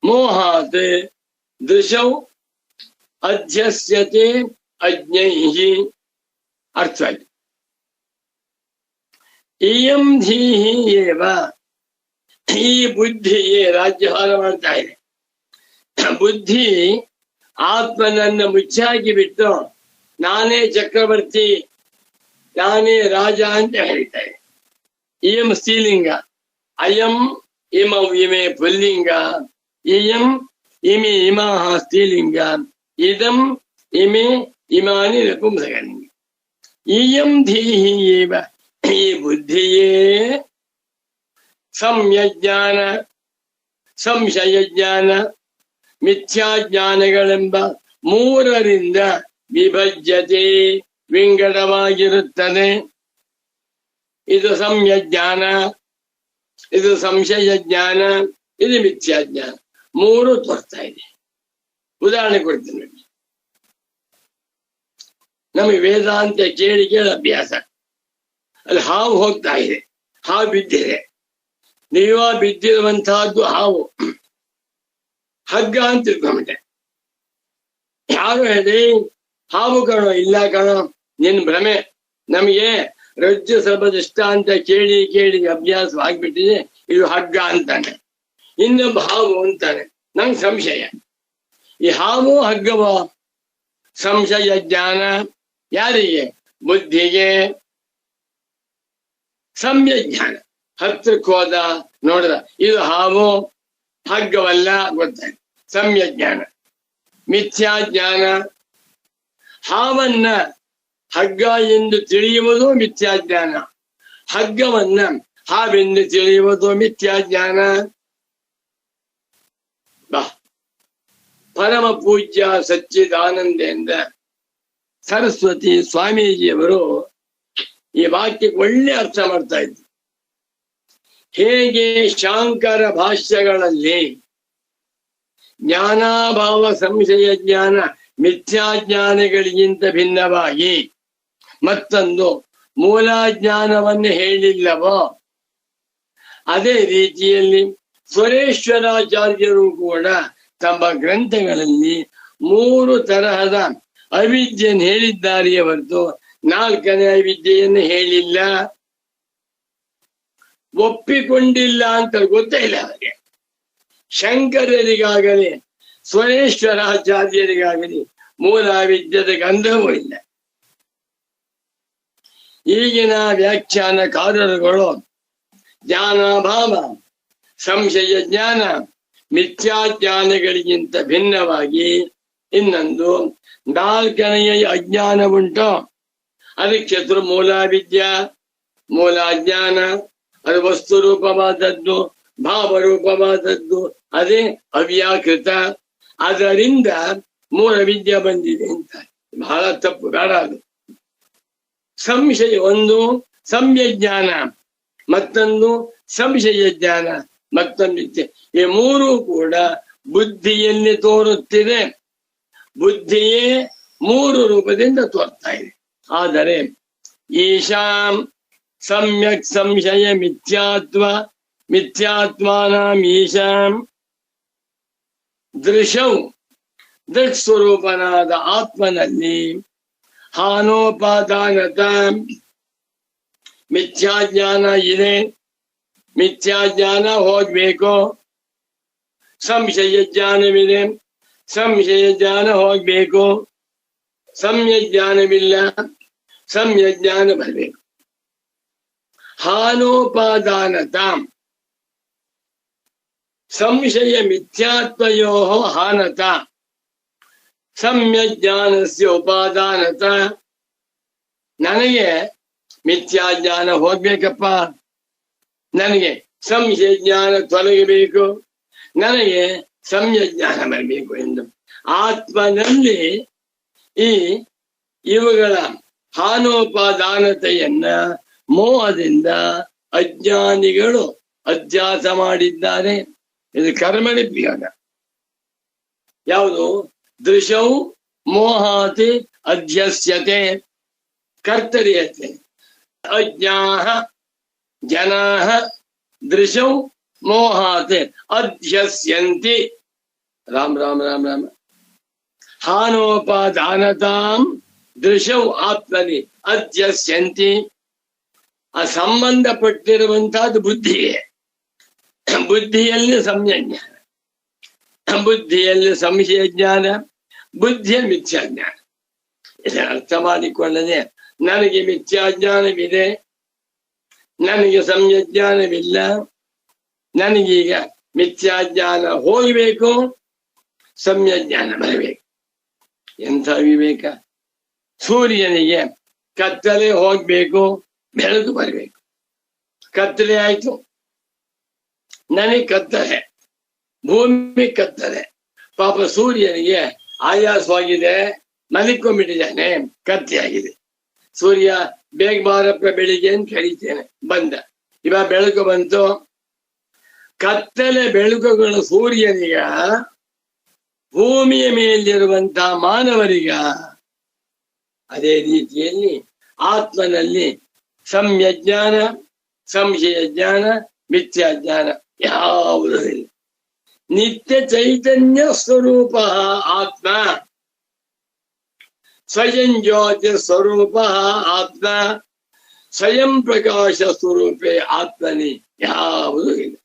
ಮೋಹಾತ್ ದೃಶೌ ಅಧ್ಯಸ್ಯತೆ ಅಜ್ಞೈಃ. ಅರ್ಥ ಆಯ್ತು. ಇಯಂ ಧೀಹಿ ಏವ, ಈ ಬುದ್ಧಿಯೇ ರಾಜ್ಯಭಾರ ಮಾಡ್ತಾ ಇದೆ. ಬುದ್ಧಿ ಆತ್ಮನನ್ನು ಮುಚ್ಚಾಕಿ ಬಿಟ್ಟು ನಾನೇ ಚಕ್ರವರ್ತಿ, ನಾನೇ ರಾಜ ಅಂತ ಹೇಳ್ತಾರೆ. ಇಯಂ ಸ್ತ್ರೀಲಿಂಗ, ಅಯಂ ಇಮೌ ಇಮೆ ಪುಲ್ಲಿಂಗ, ಇಯಂ ಇಮಿ ಇಮಾಹ ಸ್ತ್ರೀಲಿಂಗ, ಇದಂ ಇಮೆ ಇಮಾನಿ ನಪುಂಸಕಲಿಂಗ. ಇಯಂ ಧೀಹಿ ಏವ, ಈ ಬುದ್ಧಿಯೇ ಸಮ್ಯಜ್ಞಾನ, ಸಂಶಯಜ್ಞಾನ, ಮಿಥ್ಯಾಜ್ಞಾನಗಳೆಂಬ ಮೂರರಿಂದ ವಿಭಜ್ಯತೆ, ವಿಂಗಡವಾಗಿರುತ್ತದೆ. ಇದು ಸಮ್ಯಜ್ಞಾನ, ಇದು ಸಂಶಯ ಜ್ಞಾನ, ಇದು ಮಿಥ್ಯಾಜ್ಞಾನ. ಮೂರು ತೋರ್ತಾ ಇದೆ. ಉದಾಹರಣೆ ಕೊಡ್ತೀನಿ ನೋಡಿ. ನಮಗೆ ವೇದಾಂತ ಕೇಳಿ ಅಭ್ಯಾಸ. ಅಲ್ಲಿ ಹಾವು ಹೋಗ್ತಾ ಇದೆ, ಹಾವು ಬಿದ್ದಿದೆ. ನೀವ ಬಿದ್ದಿರುವಂತಹದ್ದು ಹಾವು, ಹಗ್ಗ ಅಂತ ತಿಳ್ಕೊಂಬಿಟ್ಟೆ. ಯಾರು ಹೇಳಿ ಹಾವು ಕಣೋ, ಇಲ್ಲ ಕಣೋ, ನಿನ್ ಭ್ರಮೆ. ನಮಗೆ ರಜ್ಜು ಸ್ವಲ್ಪ ದೃಷ್ಟ ಅಂತ ಕೇಳಿ ಕೇಳಿ ಅಭ್ಯಾಸವಾಗಿಬಿಟ್ಟಿದೆ. ಇದು ಹಗ್ಗ ಅಂತಾನೆ, ಇನ್ನೊಬ್ಬ ಹಾವು ಅಂತಾನೆ. ನಂಗೆ ಸಂಶಯ, ಈ ಹಾವು ಹಗ್ಗವ? ಸಂಶಯ ಜ್ಞಾನ ಯಾರಿಗೆ? ಬುದ್ಧಿಗೆ. ಸಮ್ಯ ಜ್ಞಾನ, ಹತ್ರಕ್ಕೆ ಹೋದ, ನೋಡ್ದ, ಇದು ಹಾವು ಹಗ್ಗವಲ್ಲ, ಗೊತ್ತಾಯ್ತು, ಸಮ್ಯ ಜ್ಞಾನ. ಮಿಥ್ಯಾಜ್ಞಾನ, ಹಾವನ್ನ ಹಗ್ಗ ಎಂದು ತಿಳಿಯುವುದು ಮಿಥ್ಯಾಜ್ಞಾನ, ಹಗ್ಗವನ್ನ ಹಾವೆಂದು ತಿಳಿಯುವುದು ಮಿಥ್ಯಾಜ್ಞಾನ. ಪರಮ ಪೂಜ್ಯ ಸಚ್ಚಿದಾನಂದೇಂದ್ರ ಸರಸ್ವತಿ ಸ್ವಾಮೀಜಿಯವರು ಈ ವಾಕ್ಯಕ್ಕೆ ಒಳ್ಳೆ ಅರ್ಥ ಮಾಡ್ತಾ ಇದ್ರು. ಹೇಗೆ ಶಾಂಕರ ಭಾಷ್ಯಗಳಲ್ಲಿ ಜ್ಞಾನಾಭಾವ ಸಂಶಯ ಜ್ಞಾನ ಮಿಥ್ಯಾಜ್ಞಾನಗಳಿಗಿಂತ ಭಿನ್ನವಾಗಿ ಮತ್ತೊಂದು ಮೂಲಾಜ್ಞಾನವನ್ನು ಹೇಳಿಲ್ಲವೋ, ಅದೇ ರೀತಿಯಲ್ಲಿ ಸ್ವರೇಶ್ವರಾಚಾರ್ಯರು ಕೂಡ ತಮ್ಮ ಗ್ರಂಥಗಳಲ್ಲಿ ಮೂರು ತರಹದ ಅವಿದ್ಯೆಯನ್ನು ಹೇಳಿದ್ದಾರೆಯೇ ಹೊರತು ನಾಲ್ಕನೇ ಅವಿದ್ಯೆಯನ್ನು ಹೇಳಿಲ್ಲ, ಒಪ್ಪಿಕೊಂಡಿಲ್ಲ ಅಂತ ಗೊತ್ತೇ ಇಲ್ಲ ಅವರಿಗೆ. ಶಂಕರರಿಗಾಗಲಿ ಸ್ವರೇಶ್ವರಾಚಾರ್ಯರಿಗಾಗಲಿ ಮೂಲ ವಿದ್ಯದ ಗಂಧವೂ ಇಲ್ಲ. ಈಗಿನ ವ್ಯಾಖ್ಯಾನಕಾರರುಗಳು ಜ್ಞಾನಾಭಾವ ಸಂಶಯ ಜ್ಞಾನ ಮಿಥ್ಯಾಜ್ಞಾನಗಳಿಗಿಂತ ಭಿನ್ನವಾಗಿ ಇನ್ನೊಂದು ನಾಲ್ಕನೆಯ ಅಜ್ಞಾನ ಉಂಟು. ಅದಕ್ಕೆ ಹೆಸರು ಮೂಲಾವಿದ್ಯಾ, ಮೂಲಾಜ್ಞಾನ. ಅದು ವಸ್ತು ರೂಪವಾದದ್ದು, ಭಾವರೂಪವಾದದ್ದು, ಅದೇ ಅವ್ಯಾಕೃತ. ಅದರಿಂದ ಮೂಲ ವಿದ್ಯೆ ಬಂದಿದೆ ಅಂತ ಬಹಳ ತಪ್ಪು, ಬೇಡ ಅದು. ಸಂಶಯ ಒಂದು ಸಮ್ಯ ಜ್ಞಾನ, ಮತ್ತೊಂದು ಸಂಶಯ ಜ್ಞಾನ, ಮತ್ತೊಂದು ಈ ಮೂರು ಕೂಡ ಬುದ್ಧಿಯಲ್ಲಿ ತೋರುತ್ತಿದೆ. ಬುದ್ಧಿಯೇ ಮೂರು ರೂಪದಿಂದ ತೋರ್ತಾ ಇದೆ. ಆದರೆ ಈಶಾಂ ಸಮ್ಯಕ್ ಸಂಶಯ ಮಿಥ್ಯಾತ್ಮಾನಾಂ ಈಶಾಂ ದೃಶೌ ದೃಕ್ ಸ್ವರೂಪನಾದ ಆತ್ಮನಲ್ಲಿ ಹಾನೋಪಾದಾನತ ಮಿಥ್ಯಾಜ್ಞಾನ ಇದೆ. ಮಿಥ್ಯಾಜ್ಞಾನ ಹೋಗ್ಬೇಕು. ಸಂಶಯ ಜ್ಞಾನವಿದೆ, ಸಂಶಯ ಜ್ಞಾನ ಹೋಗ್ಬೇಕು. ಸಮ್ಯಕ್ ಜ್ಞಾನವಿಲ್ಲ, ಸಮ್ಯಕ್ ಜ್ಞಾನ ಬರಬೇಕು. ಹಾನೋಪಾದಾನತ ಸಂಶಯ ಮಿಥ್ಯಾತ್ವಯೋ ಹಾನತ ಸಮ್ಯಕ್ ಜ್ಞಾನಸ್ಯ ಉಪಾದಾನತ. ನನಗೆ ಮಿಥ್ಯಾಜ್ಞಾನ ಹೋಗ್ಬೇಕಪ್ಪ, ನನಗೆ ಸಂಶಯ ಜ್ಞಾನ ತೊಲಗಬೇಕು, ನನಗೆ ಸಮ್ಯಕ್ ಜ್ಞಾನ ಬರಬೇಕು ಎಂದು ಆತ್ಮನಲ್ಲಿ ಈ ಇವುಗಳ ಹಾನೋಪಾದಾನತೆಯನ್ನ ಮೋಹದಿಂದ ಅಜ್ಞಾನಿಗಳು ಅಧ್ಯಾಸ ಮಾಡಿದ್ದಾರೆ. ಇದು ಕರ್ಮಣಿ ಪ್ರಯೋಗ. ಯಾವುದು? ದೃಶೌ ಮೋಹಾತಿ ಅಧ್ಯಸ್ಯತೆ ಕರ್ತರಿಯತೆ. ಅಜ್ಞಾಹ ಜನಾಃ ದೃಶೌ ಮೋಹಾತ್ ಅಧ್ಯಸ್ಯಂತಿ. ರಾಮ್ ರಾಮ್ ರಾಮ್ ರಾಮ್. ಹಾನೋಪಾದಾನತಾಂ ದೃಶೌ ಆತ್ಮನಿ ಅಧ್ಯಸ್ಯಂತಿ. ಆ ಸಂಬಂಧಪಟ್ಟಿರುವಂತಹದ್ದು ಬುದ್ಧಿಗೆ. ಬುದ್ಧಿಯಲ್ಲಿ ಸಂಯಜ್ಞಾನ, ಬುದ್ಧಿಯಲ್ಲಿ ಸಂಶಯ ಜ್ಞಾನ, ಬುದ್ಧಿಯಲ್ಲಿ ಮಿಥ್ಯಾಜ್ಞಾನ. ಇದನ್ನು ಅರ್ಥ ಮಾಡಿಕೊಳ್ಳದೆ ನನಗೆ ಮಿಥ್ಯಾಜ್ಞಾನವಿದೆ, ನನಗೆ ಸಂಯಜ್ಞಾನವಿಲ್ಲ, ನನಗೀಗ ಮಿಥ್ಯಾಜ್ಞಾನ ಹೋಗಬೇಕು, ಸಂಯಜ್ಞಾನ ಬರಬೇಕು. ಎಂಥ ವಿವೇಕ! ಸೂರ್ಯನಿಗೆ ಕತ್ತಲೆ ಹೋಗ್ಬೇಕು, ಬೆಳಕು ಬರಬೇಕು. ಕತ್ತಲೆ ಆಯ್ತು, ನನಗೆ ಕತ್ತಲೆ, ಭೂಮಿ ಕತ್ತಲೆ. ಪಾಪ ಸೂರ್ಯನಿಗೆ ಆಯಾಸವಾಗಿದೆ, ಮಲಿಕೊಂಡ್ಬಿಟ್ಟಿದ್ದಾನೆ, ಕತ್ತೆ ಆಗಿದೆ. ಸೂರ್ಯ ಬೇಗ ಬಾರಪ್ಪ ಬೆಳಿಗ್ಗೆ ಅಂತ ಕರೀತೇನೆ, ಬಂದ. ಇವಾಗ ಬೆಳಕು ಬಂತು. ಕತ್ತಲೆ ಬೆಳಕುಗಳು ಸೂರ್ಯನಿಗ, ಭೂಮಿಯ ಮೇಲಿರುವಂತಹ ಮಾನವರಿಗ. ಅದೇ ರೀತಿಯಲ್ಲಿ ಆತ್ಮನಲ್ಲಿ ಸಂಯಜ್ಞಾನ, ಸಂಶಯ ಜ್ಞಾನ, ಮಿಥ್ಯಾಜ್ಞಾನ ಯಾವುದೂ ಇಲ್ಲ. ನಿತ್ಯ ಚೈತನ್ಯ ಸ್ವರೂಪ ಆತ್ಮ, ಸ್ವಯಂ ಜ್ಯೋತಿ ಸ್ವರೂಪ ಆತ್ಮ, ಸ್ವಯಂ ಪ್ರಕಾಶ ಸ್ವರೂಪೇ ಆತ್ಮನಿ ಯಾವುದೂ ಇಲ್ಲ.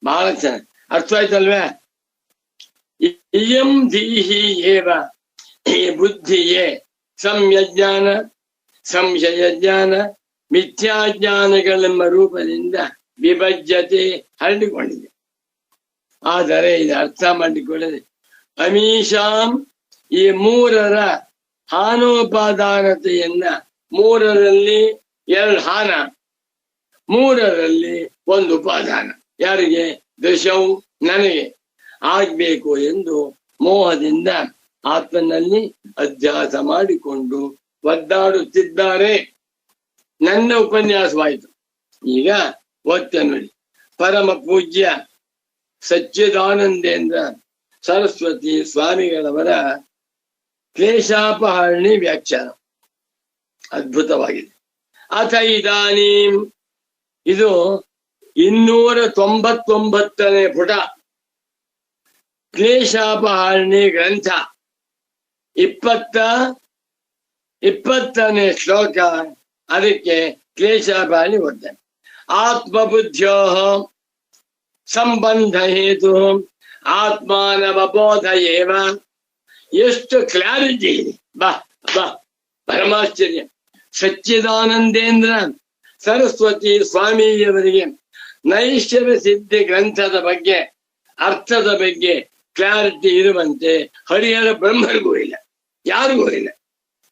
ಬಹಳ ಚೆನ್ನಾಗಿ ಅರ್ಥವಾಯ್ತಲ್ವೇ? ಇಯಂ ಧೀಹಿ ಏವ, ಈ ಬುದ್ಧಿಯೇ ಸಂಯಜ್ಞಾನ, ಸಂಶಯ ಜ್ಞಾನ, ಮಿಥ್ಯಾಜ್ಞಾನಗಳೆಂಬ ರೂಪದಿಂದ ವಿಭಜ್ಯತೆ, ಹರಡಿಕೊಂಡಿದೆ. ಆದರೆ ಇದು ಅರ್ಥ ಮಾಡಿಕೊಳ್ಳದೆ ಅಮೀಷಾಂ, ಈ ಮೂರರ ಹಾನೋಪಾದಾನತೆಯನ್ನ, ಮೂರರಲ್ಲಿ ಎರಡು ಹಾನ, ಮೂರರಲ್ಲಿ ಒಂದು ಉಪಾದಾನ. ಯಾರಿಗೆ? ದೃಶವು, ನನಗೆ ಆಗ್ಬೇಕು ಎಂದು ಮೋಹದಿಂದ ಆತ್ಮನಲ್ಲಿ ಅಧ್ಯಾಸ ಮಾಡಿಕೊಂಡು ಒದ್ದಾಡುತ್ತಿದ್ದಾರೆ. ನನ್ನ ಉಪನ್ಯಾಸವಾಯಿತು. ಈಗ ಒತ್ತ ನೋಡಿ. ಪರಮ ಪೂಜ್ಯ ಸಚ್ಚಿದಾನಂದೇಂದ್ರ ಸರಸ್ವತಿ ಸ್ವಾಮಿಗಳವರ ಕ್ಲೇಶಾಪಹರಣಿ ವ್ಯಾಖ್ಯಾನ ಅದ್ಭುತವಾಗಿದೆ. ಅಥ ಇದಾನೀಂ, ಇದು 299ನೇ ಪುಟ, ಕ್ಲೇಶಾಪಹರಣಿ ಗ್ರಂಥ, 20ನೇ ಶ್ಲೋಕ. ಅದಕ್ಕೆ ಕ್ಲೇಶಾಪಹರಣಿ ಓದ್ತೇನೆ. ಆತ್ಮಬುದ್ಧ್ಯೋ ಸಂಬಂಧ ಹೇತು ಆತ್ಮಾನವಬೋಧ ಏವ. ಎಷ್ಟು ಕ್ಲಾರಿಟಿ ಇದೆ! ಬಾ ಬಾ, ಪರಮಾಶ್ಚರ್ಯ. ಸಚ್ಚಿದಾನಂದೇಂದ್ರ ಸರಸ್ವತಿ ಸ್ವಾಮಿಯವರಿಗೆ ನೈಶ್ಚರ್ಯ ಸಿದ್ಧಿ ಗ್ರಂಥದ ಬಗ್ಗೆ, ಅರ್ಥದ ಬಗ್ಗೆ ಕ್ಲಾರಿಟಿ ಇರುವಂತೆ ಹರಿಹರ ಬ್ರಹ್ಮರಿಗೂ ಇಲ್ಲ, ಯಾರಿಗೂ ಇಲ್ಲ.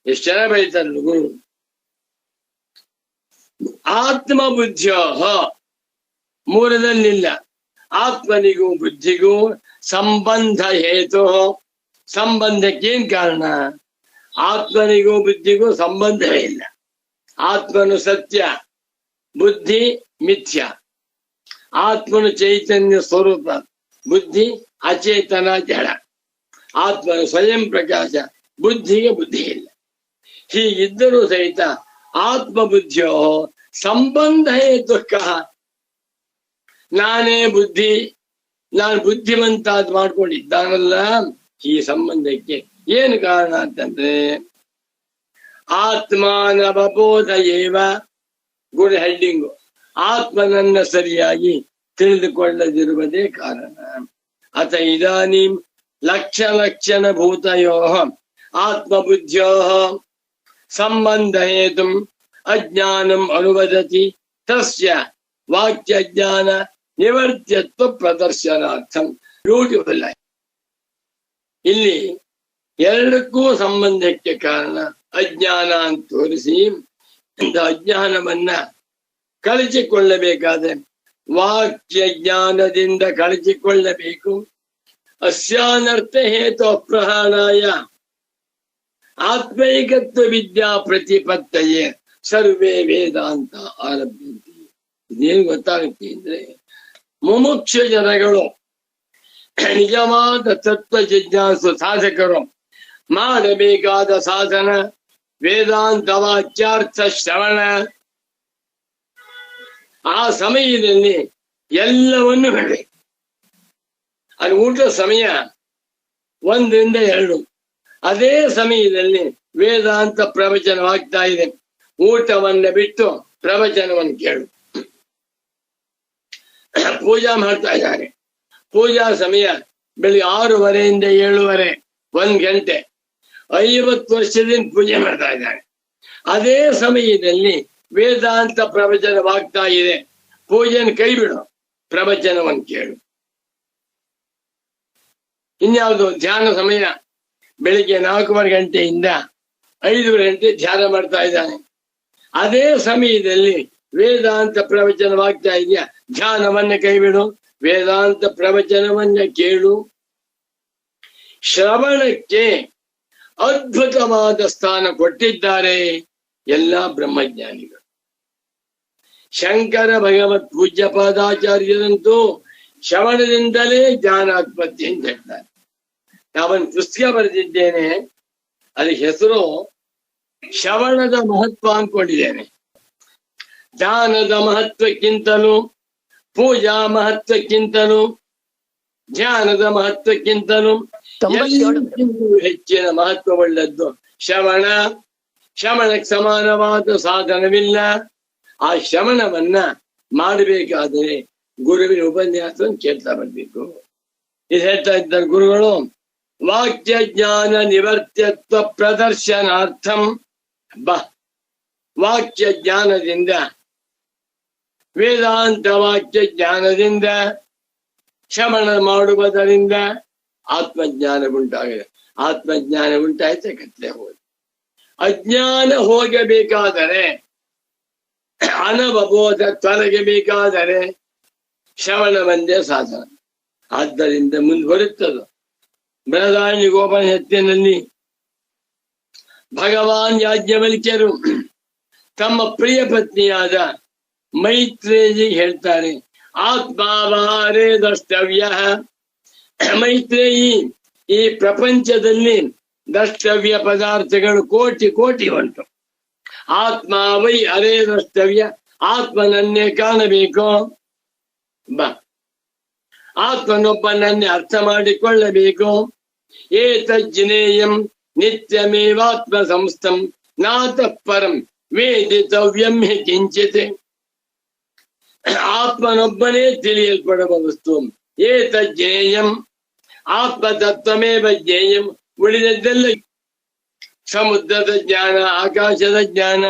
ಎಷ್ಟು ಜನ ಬರೀತಾರೆ ಗುರು. ಆತ್ಮ ಬುದ್ಧಿಯೋ, ಮೂರದಲ್ಲಿಲ್ಲ. ಆತ್ಮನಿಗೂ ಬುದ್ಧಿಗೂ ಸಂಬಂಧ ಹೇತು. ಸಂಬಂಧಕ್ಕೇನ್ ಕಾರಣ? ಆತ್ಮನಿಗೂ ಬುದ್ಧಿಗೂ ಸಂಬಂಧವೇ ಇಲ್ಲ. ಆತ್ಮನು ಸತ್ಯ, ಬುದ್ಧಿ ಮಿಥ್ಯ. ಆತ್ಮನು ಚೈತನ್ಯ ಸ್ವರೂಪ, ಬುದ್ಧಿ ಅಚೇತನ ಜಡ. ಆತ್ಮನು ಸ್ವಯಂ ಪ್ರಕಾಶ, ಬುದ್ಧಿಗೆ ಬುದ್ಧಿ ಇಲ್ಲ. ಹೀಗಿದ್ದರೂ ಸಹಿತ ಆತ್ಮ ಬುದ್ಧಿಯೋ ಸಂಬಂಧ ದುಃಖ. ನಾನೇ ಬುದ್ಧಿ, ನಾನು ಬುದ್ಧಿವಂತ ಅಂತ ಮಾಡ್ಕೊಂಡಿದ್ದಾನಲ್ಲ, ಈ ಸಂಬಂಧಕ್ಕೆ ಏನು ಕಾರಣ ಅಂತಂದ್ರೆ ಆತ್ಮಾನವಬೋಧ ಏವ. Good heading. ಆತ್ಮನನ್ನ ಸರಿಯಾಗಿ ತಿಳಿದುಕೊಳ್ಳದಿರುವುದೇ ಕಾರಣ. ಅತ ಇದಾನೀಂ ಲಕ್ಷಣ ಭೂತಯೋ ಆತ್ಮಬುದ್ಧ್ಯೋ ಸಂಬಂಧ ಹೇತು ಅಜ್ಞಾನಂ ಅನುವದತಿ ತಸ್ಯ ವಾಕ್ಯಜ್ಞಾನ ನಿವರ್ತ್ಯತ್ವ ಪ್ರದರ್ಶನಾರ್ಥಂ. ಬ್ಯೂಟಿಫುಲ್ ಆಗಿ ಇಲ್ಲಿ ಎರಡಕ್ಕೂ ಸಂಬಂಧಕ್ಕೆ ಕಾರಣ ಅಜ್ಞಾನ ಅಂತ ತೋರಿಸಿ, ಇಂಥ ಅಜ್ಞಾನವನ್ನ ಕಳಚಿಕೊಳ್ಳಬೇಕಾದ್ರೆ ವಾಕ್ಯ ಜ್ಞಾನದಿಂದ ಕಳಚಿಕೊಳ್ಳಬೇಕು. ಅಸ್ಯಾನರ್ಥ ಹೇತು ಅಪ್ರಹಾಣಾಯ ಆತ್ಮೈಕತ್ವ ವಿದ್ಯಾ ಪ್ರತಿಪತ್ತಯೇ ಸರ್ವೇ ವೇದಾಂತ ಆರಭ್ಯಂತಿ. ಇದೇನು ಗೊತ್ತಾಗುತ್ತೆ ಅಂದ್ರೆ, ಮುಮುಕ್ಷ ಜನಗಳು, ನಿಜವಾದ ತತ್ವ ಜಿಜ್ಞಾಸು ಸಾಧಕರು ಮಾಡಬೇಕಾದ ಸಾಧನ ವೇದಾಂತ ವಾಕ್ಯಾರ್ಥ ಶ್ರವಣ. ಆ ಸಮಯದಲ್ಲಿ ಎಲ್ಲವನ್ನು ಹೇಳಿ. ಅದು ಊಟ ಸಮಯ 1 ರಿಂದ 2. ಅದೇ ಸಮಯದಲ್ಲಿ ವೇದಾಂತ ಪ್ರವಚನವಾಗ್ತಾ ಇದೆ. ಊಟವನ್ನ ಬಿಟ್ಟು ಪ್ರವಚನವನ್ನು ಕೇಳು. ಪೂಜಾ ಮಾಡ್ತಾ ಇದ್ದಾರೆ. ಪೂಜಾ ಸಮಯ ಬೆಳಿಗ್ಗೆ 6:30 7:30, 1 ಗಂಟೆ. 50 ವರ್ಷದಿಂದ ಪೂಜೆ ಮಾಡ್ತಾ ಇದ್ದಾರೆ. ಅದೇ ಸಮಯದಲ್ಲಿ ವೇದಾಂತ ಪ್ರವಚನವಾಗ್ತಾ ಇದೆ. ಪೂಜೆಯನ್ನು ಕೈ ಬಿಡು, ಪ್ರವಚನವನ್ನು ಕೇಳು. ಇನ್ಯಾವುದು ಧ್ಯಾನ ಸಮಯ ಬೆಳಿಗ್ಗೆ 4:15 ಗಂಟೆಯಿಂದ 5 ಗಂಟೆ ಧ್ಯಾನ ಮಾಡ್ತಾ ಇದ್ದಾನೆ. ಅದೇ ಸಮಯದಲ್ಲಿ ವೇದಾಂತ ಪ್ರವಚನವಾಗ್ತಾ ಇದೆಯಾ, ಧ್ಯಾನವನ್ನ ಕೈ ಬಿಡು, ವೇದಾಂತ ಪ್ರವಚನವನ್ನ ಕೇಳು. ಶ್ರವಣಕ್ಕೆ ಅದ್ಭುತವಾದ ಸ್ಥಾನ ಕೊಟ್ಟಿದ್ದಾರೆ ಎಲ್ಲಾ ಬ್ರಹ್ಮಜ್ಞಾನಿಗಳು. ಶಂಕರ ಭಗವತ್ ಪೂಜ್ಯ ಪಾದಾಚಾರ್ಯರಂತೂ ಶ್ರವಣದಿಂದಲೇ ಜ್ಞಾನಾತ್ಪತ್ತಿ ಅಂತ ಹೇಳ್ತಾರೆ. ನಾವೊಂದು ಪುಸ್ತಕ ಬರೆದಿದ್ದೇನೆ, ಅದ್ರ ಹೆಸರು ಶ್ರವಣದ ಮಹತ್ವ ಅಂದ್ಕೊಂಡಿದ್ದೇನೆ. ಧ್ಯಾನದ ಮಹತ್ವಕ್ಕಿಂತಲೂ, ಪೂಜಾ ಮಹತ್ವಕ್ಕಿಂತಲೂ, ಧ್ಯಾನದ ಮಹತ್ವಕ್ಕಿಂತಲೂ ಹೆಚ್ಚಿನ ಮಹತ್ವವುಳ್ಳದ್ದು ಶ್ರವಣ. ಶ್ರವಣಕ್ಕೆ ಸಮಾನವಾದ ಸಾಧನವಿಲ್ಲ. ಆ ಶ್ರವಣವನ್ನ ಮಾಡಬೇಕಾದರೆ ಗುರುವಿನ ಉಪನ್ಯಾಸವನ್ನು ಕೇಳ್ತಾ ಬರ್ಬೇಕು. ಇದು ಹೇಳ್ತಾ ಇದ್ದಾರೆ ಗುರುಗಳು, ವಾಕ್ಯ ಜ್ಞಾನ ನಿವರ್ತ್ಯತ್ವ ಪ್ರದರ್ಶನಾರ್ಥಂ. ವಾಕ್ಯ ಜ್ಞಾನದಿಂದ, ವೇದಾಂತ ವಾಕ್ಯ ಜ್ಞಾನದಿಂದ, ಶ್ರವಣ ಮಾಡುವುದರಿಂದ ಆತ್ಮಜ್ಞಾನ ಉಂಟಾಗಿದೆ. ಆತ್ಮಜ್ಞಾನ ಉಂಟಾಯ್ತು, ಕತ್ತಲೆ ಹೋದ. ಅಜ್ಞಾನ ಹೋಗಬೇಕಾದರೆ, ಅನವಬೋಧ ತೊಲಗಬೇಕಾದರೆ ಶ್ರವಣ ಒಂದೇ ಸಾಧನ. ಆದ್ದರಿಂದ ಮುಂದುವರುತ್ತದೆ. ಬೃಹದಾರಣ್ಯ ಗೋಪನಿಷತ್ತಿನಲ್ಲಿ ಭಗವಾನ್ ಯಾಜ್ಞವಲ್ಕ್ಯರು ತಮ್ಮ ಪ್ರಿಯ ಪತ್ನಿಯಾದ ಮೈತ್ರೇಯಿ ಹೇಳ್ತಾರೆ, ಆತ್ಮಾವಾರೇ ದ್ರಷ್ಟವ್ಯ. ಮೈತ್ರೇಯಿ, ಈ ಪ್ರಪಂಚದಲ್ಲಿ ದ್ರಷ್ಟವ್ಯ ಪದಾರ್ಥಗಳು ಕೋಟಿ ಉಂಟು. ಆತ್ಮ ವೈ ಅರೇ ದ್ರಷ್ಟವ್ಯ, ಆತ್ಮನನ್ನೇ ಕಾಣಬೇಕು. ಆತ್ಮನೊಬ್ಬನನ್ನೇ ಅರ್ಥ ಮಾಡಿಕೊಳ್ಳಬೇಕು. ಏತಜ್ಜಿನೇಯಂ ನಿತ್ಯಮೇವಾತ್ಮ ಸಂಸ್ಥಂ ನಾತಃ ಪರಂ ವೇದಿತವ್ಯಂ ಹಿ ಕಿಂಚಿತ್. ಆತ್ಮನೊಬ್ಬನೇ ತಿಳಿಯಲ್ಪಡುವ ವಸ್ತು. ಏತಜ್ಜೇಯಂ, ಆತ್ಮತತ್ವಮೇವ ಜ್ಞೇಯಂ. ಉಳಿದದ್ದೆಲ್ಲ ಸಮುದ್ರದ ಜ್ಞಾನ, ಆಕಾಶದ ಜ್ಞಾನ,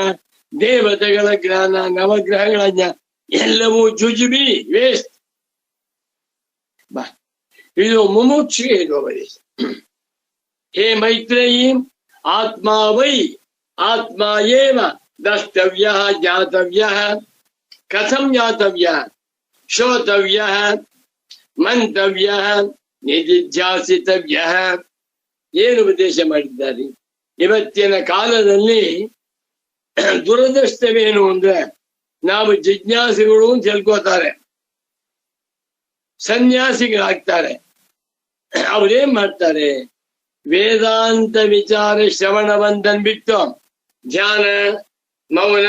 ದೇವತೆಗಳ ಜ್ಞಾನ, ನವಗ್ರಹಗಳ ಜ್ಞಾನ ಎಲ್ಲವೂ ಜುಜುಬಿ, ವೇಸ್ಟ್. ಇದು ಮುಮುಕ್ಷಿಗೆ ಹೇಳುವವರಿಗೆ. ಹೇ ಮೈತ್ರೇಯಿ, ಆತ್ಮ ವೈ ಆತ್ಮ ಏವ ದ್ರಷ್ಟವ್ಯ ಜ್ಞಾತವ್ಯ. ಕಥಂ ಜ್ಞಾತವ್ಯ? ಶ್ರೋತವ್ಯ, ಮಂತವ್ಯ, ನಿಧಿಧ್ಯಾಸಿತವ್ಯ. ಏನು ಉದ್ದೇಶ ಮಾಡಿದ್ದಾರೆ? ಇವತ್ತಿನ ಕಾಲದಲ್ಲಿ ದುರದೃಷ್ಟವೇನು ಅಂದ್ರೆ, ನಾವು ಜಿಜ್ಞಾಸಿಗಳು ಅಂತ ಹೇಳ್ಕೋತಾರೆ, ಸನ್ಯಾಸಿಗಳಾಗ್ತಾರೆ. ಅವ್ರೇನ್ ಮಾಡ್ತಾರೆ? ವೇದಾಂತ ವಿಚಾರ ಶ್ರವಣವಂತನ್ ಬಿಟ್ಟು ಧ್ಯಾನ, ಮೌನ,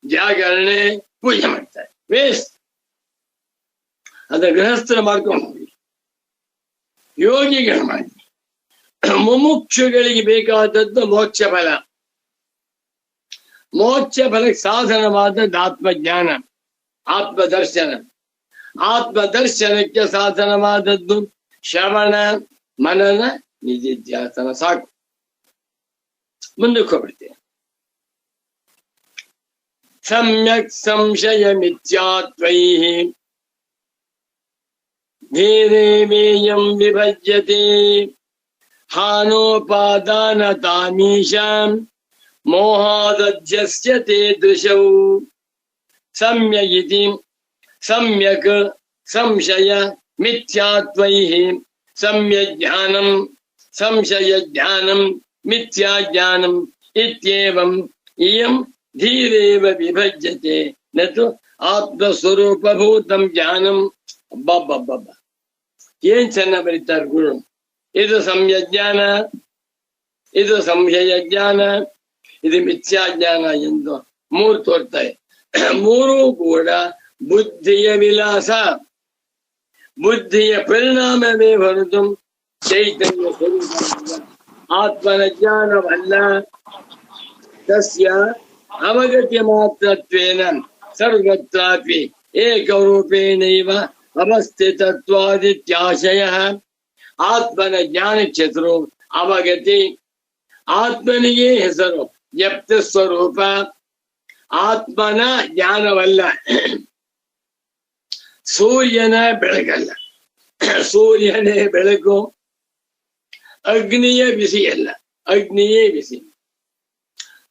ಜಾಗರಣೆ, ಪೂಜೆ ಮಾಡ್ತಾರೆ. ವೇಸ್ಟ್. ಅದ ಗೃಹಸ್ಥರ ಮಾಡ್ಕೊಂಡು ಹೋಗಿ, ಯೋಗಿಗಳು ಮಾಡಿ. ಮುಮುಕ್ಷುಗಳಿಗೆ ಬೇಕಾದದ್ದು ಮೋಕ್ಷ ಫಲ. ಮೋಕ್ಷ ಫಲಕ್ಕೆ ಸಾಧನವಾದದ್ದು ಆತ್ಮಜ್ಞಾನ. ಆತ್ಮದರ್ಶನ. ಆತ್ಮದರ್ಶನಕ್ಕೆ ಸಾಧನವಾದದ್ದು ಶ್ರವಣ, ಮನನ, ನಿಧಿಧ್ಯಾಸನ. ಸಾಕು. ಮುಂದಕ್ಕೆ ಹೋಗ್ಬಿಡ್ತೇನೆ. ಸಮ್ಯಕ್ ಸಂಶಯ ಮಿಥ್ಯಾತ್ವೈಃ ಧೀರೇಮೇಯಂ ವಿಭಜ್ಯತೆ ಹಾನೋಪಾದಾನ ತಾಮೀಶಾಂ ಮೋಹಾದಧ್ಯಸ್ಯ ತೇ ದೃಶೌ. ಸಮ್ಯಗಿತಿ ಸಮ್ಯಕ್ ಸಂಶಯ ಮಿಥ್ಯಾತ್ವೈಃ ಸಮ್ಯಜ್ಞಾನಂ ಸಂಶಯಜ್ಞಾನಂ ಮಿಥ್ಯಾಜ್ಞಾನಂ ಇತ್ಯೇವಂ ಇಯಂ ಧೀರೇವ ವಿಭಜ್ಯತೆ ನತು ಆತ್ಮಸ್ವರೂಪಭೂತಂ ಜ್ಞಾನಂ. ಅಬ್ಬಬ್ಬಬ್ಬ, ಏನ್ ಚೆನ್ನಾಗಿ ಬರೀತಾರೆ ಗುರು. ಇದು ಸಮ್ಯಜ್ಞಾನ, ಇದು ಸಂಶಯ ಜ್ಞಾನ, ಇದು ಮಿಥ್ಯಾಜ್ಞಾನ ಎಂದು ಮೂರು ತೋರ್ತಾರೆ. ಮೂರೂ ಕೂಡ ಬುದ್ಧಿಯ ವಿಲಾಸ, ಬುದ್ಧಿಯ ಪರಿಣಾಮವೇ ಹೊರತು ಚೈತನ್ಯ ಸ್ವರೂಪ ಆತ್ಮನ ಜ್ಞಾನವಲ್ಲ. ತಸ್ಯ ಅವಗತ್ಯ ಮಾತ್ರತ್ವೇನ ಸರ್ವತ್ರಾಪಿ ಏಕರೂಪೇಣೈವ ಅವಸ್ಥಿತತ್ವಾದಿತ್ಯಾಶಯ. ಆತ್ಮನ ಜ್ಞಾನಕ್ಷೇತ್ರವು ಅವಗತಿ. ಆತ್ಮನಿಗೆ ಹೆಸರು ವ್ಯಕ್ತ ಸ್ವರೂಪ. ಆತ್ಮನ ಜ್ಞಾನವಲ್ಲ, ಸೂರ್ಯನ ಬೆಳಕಲ್ಲ. ಸೂರ್ಯನೇ ಬೆಳಕು, ಅಗ್ನಿಯ ಬಿಸಿ ಅಲ್ಲ, ಅಗ್ನಿಯೇ ಬಿಸಿ.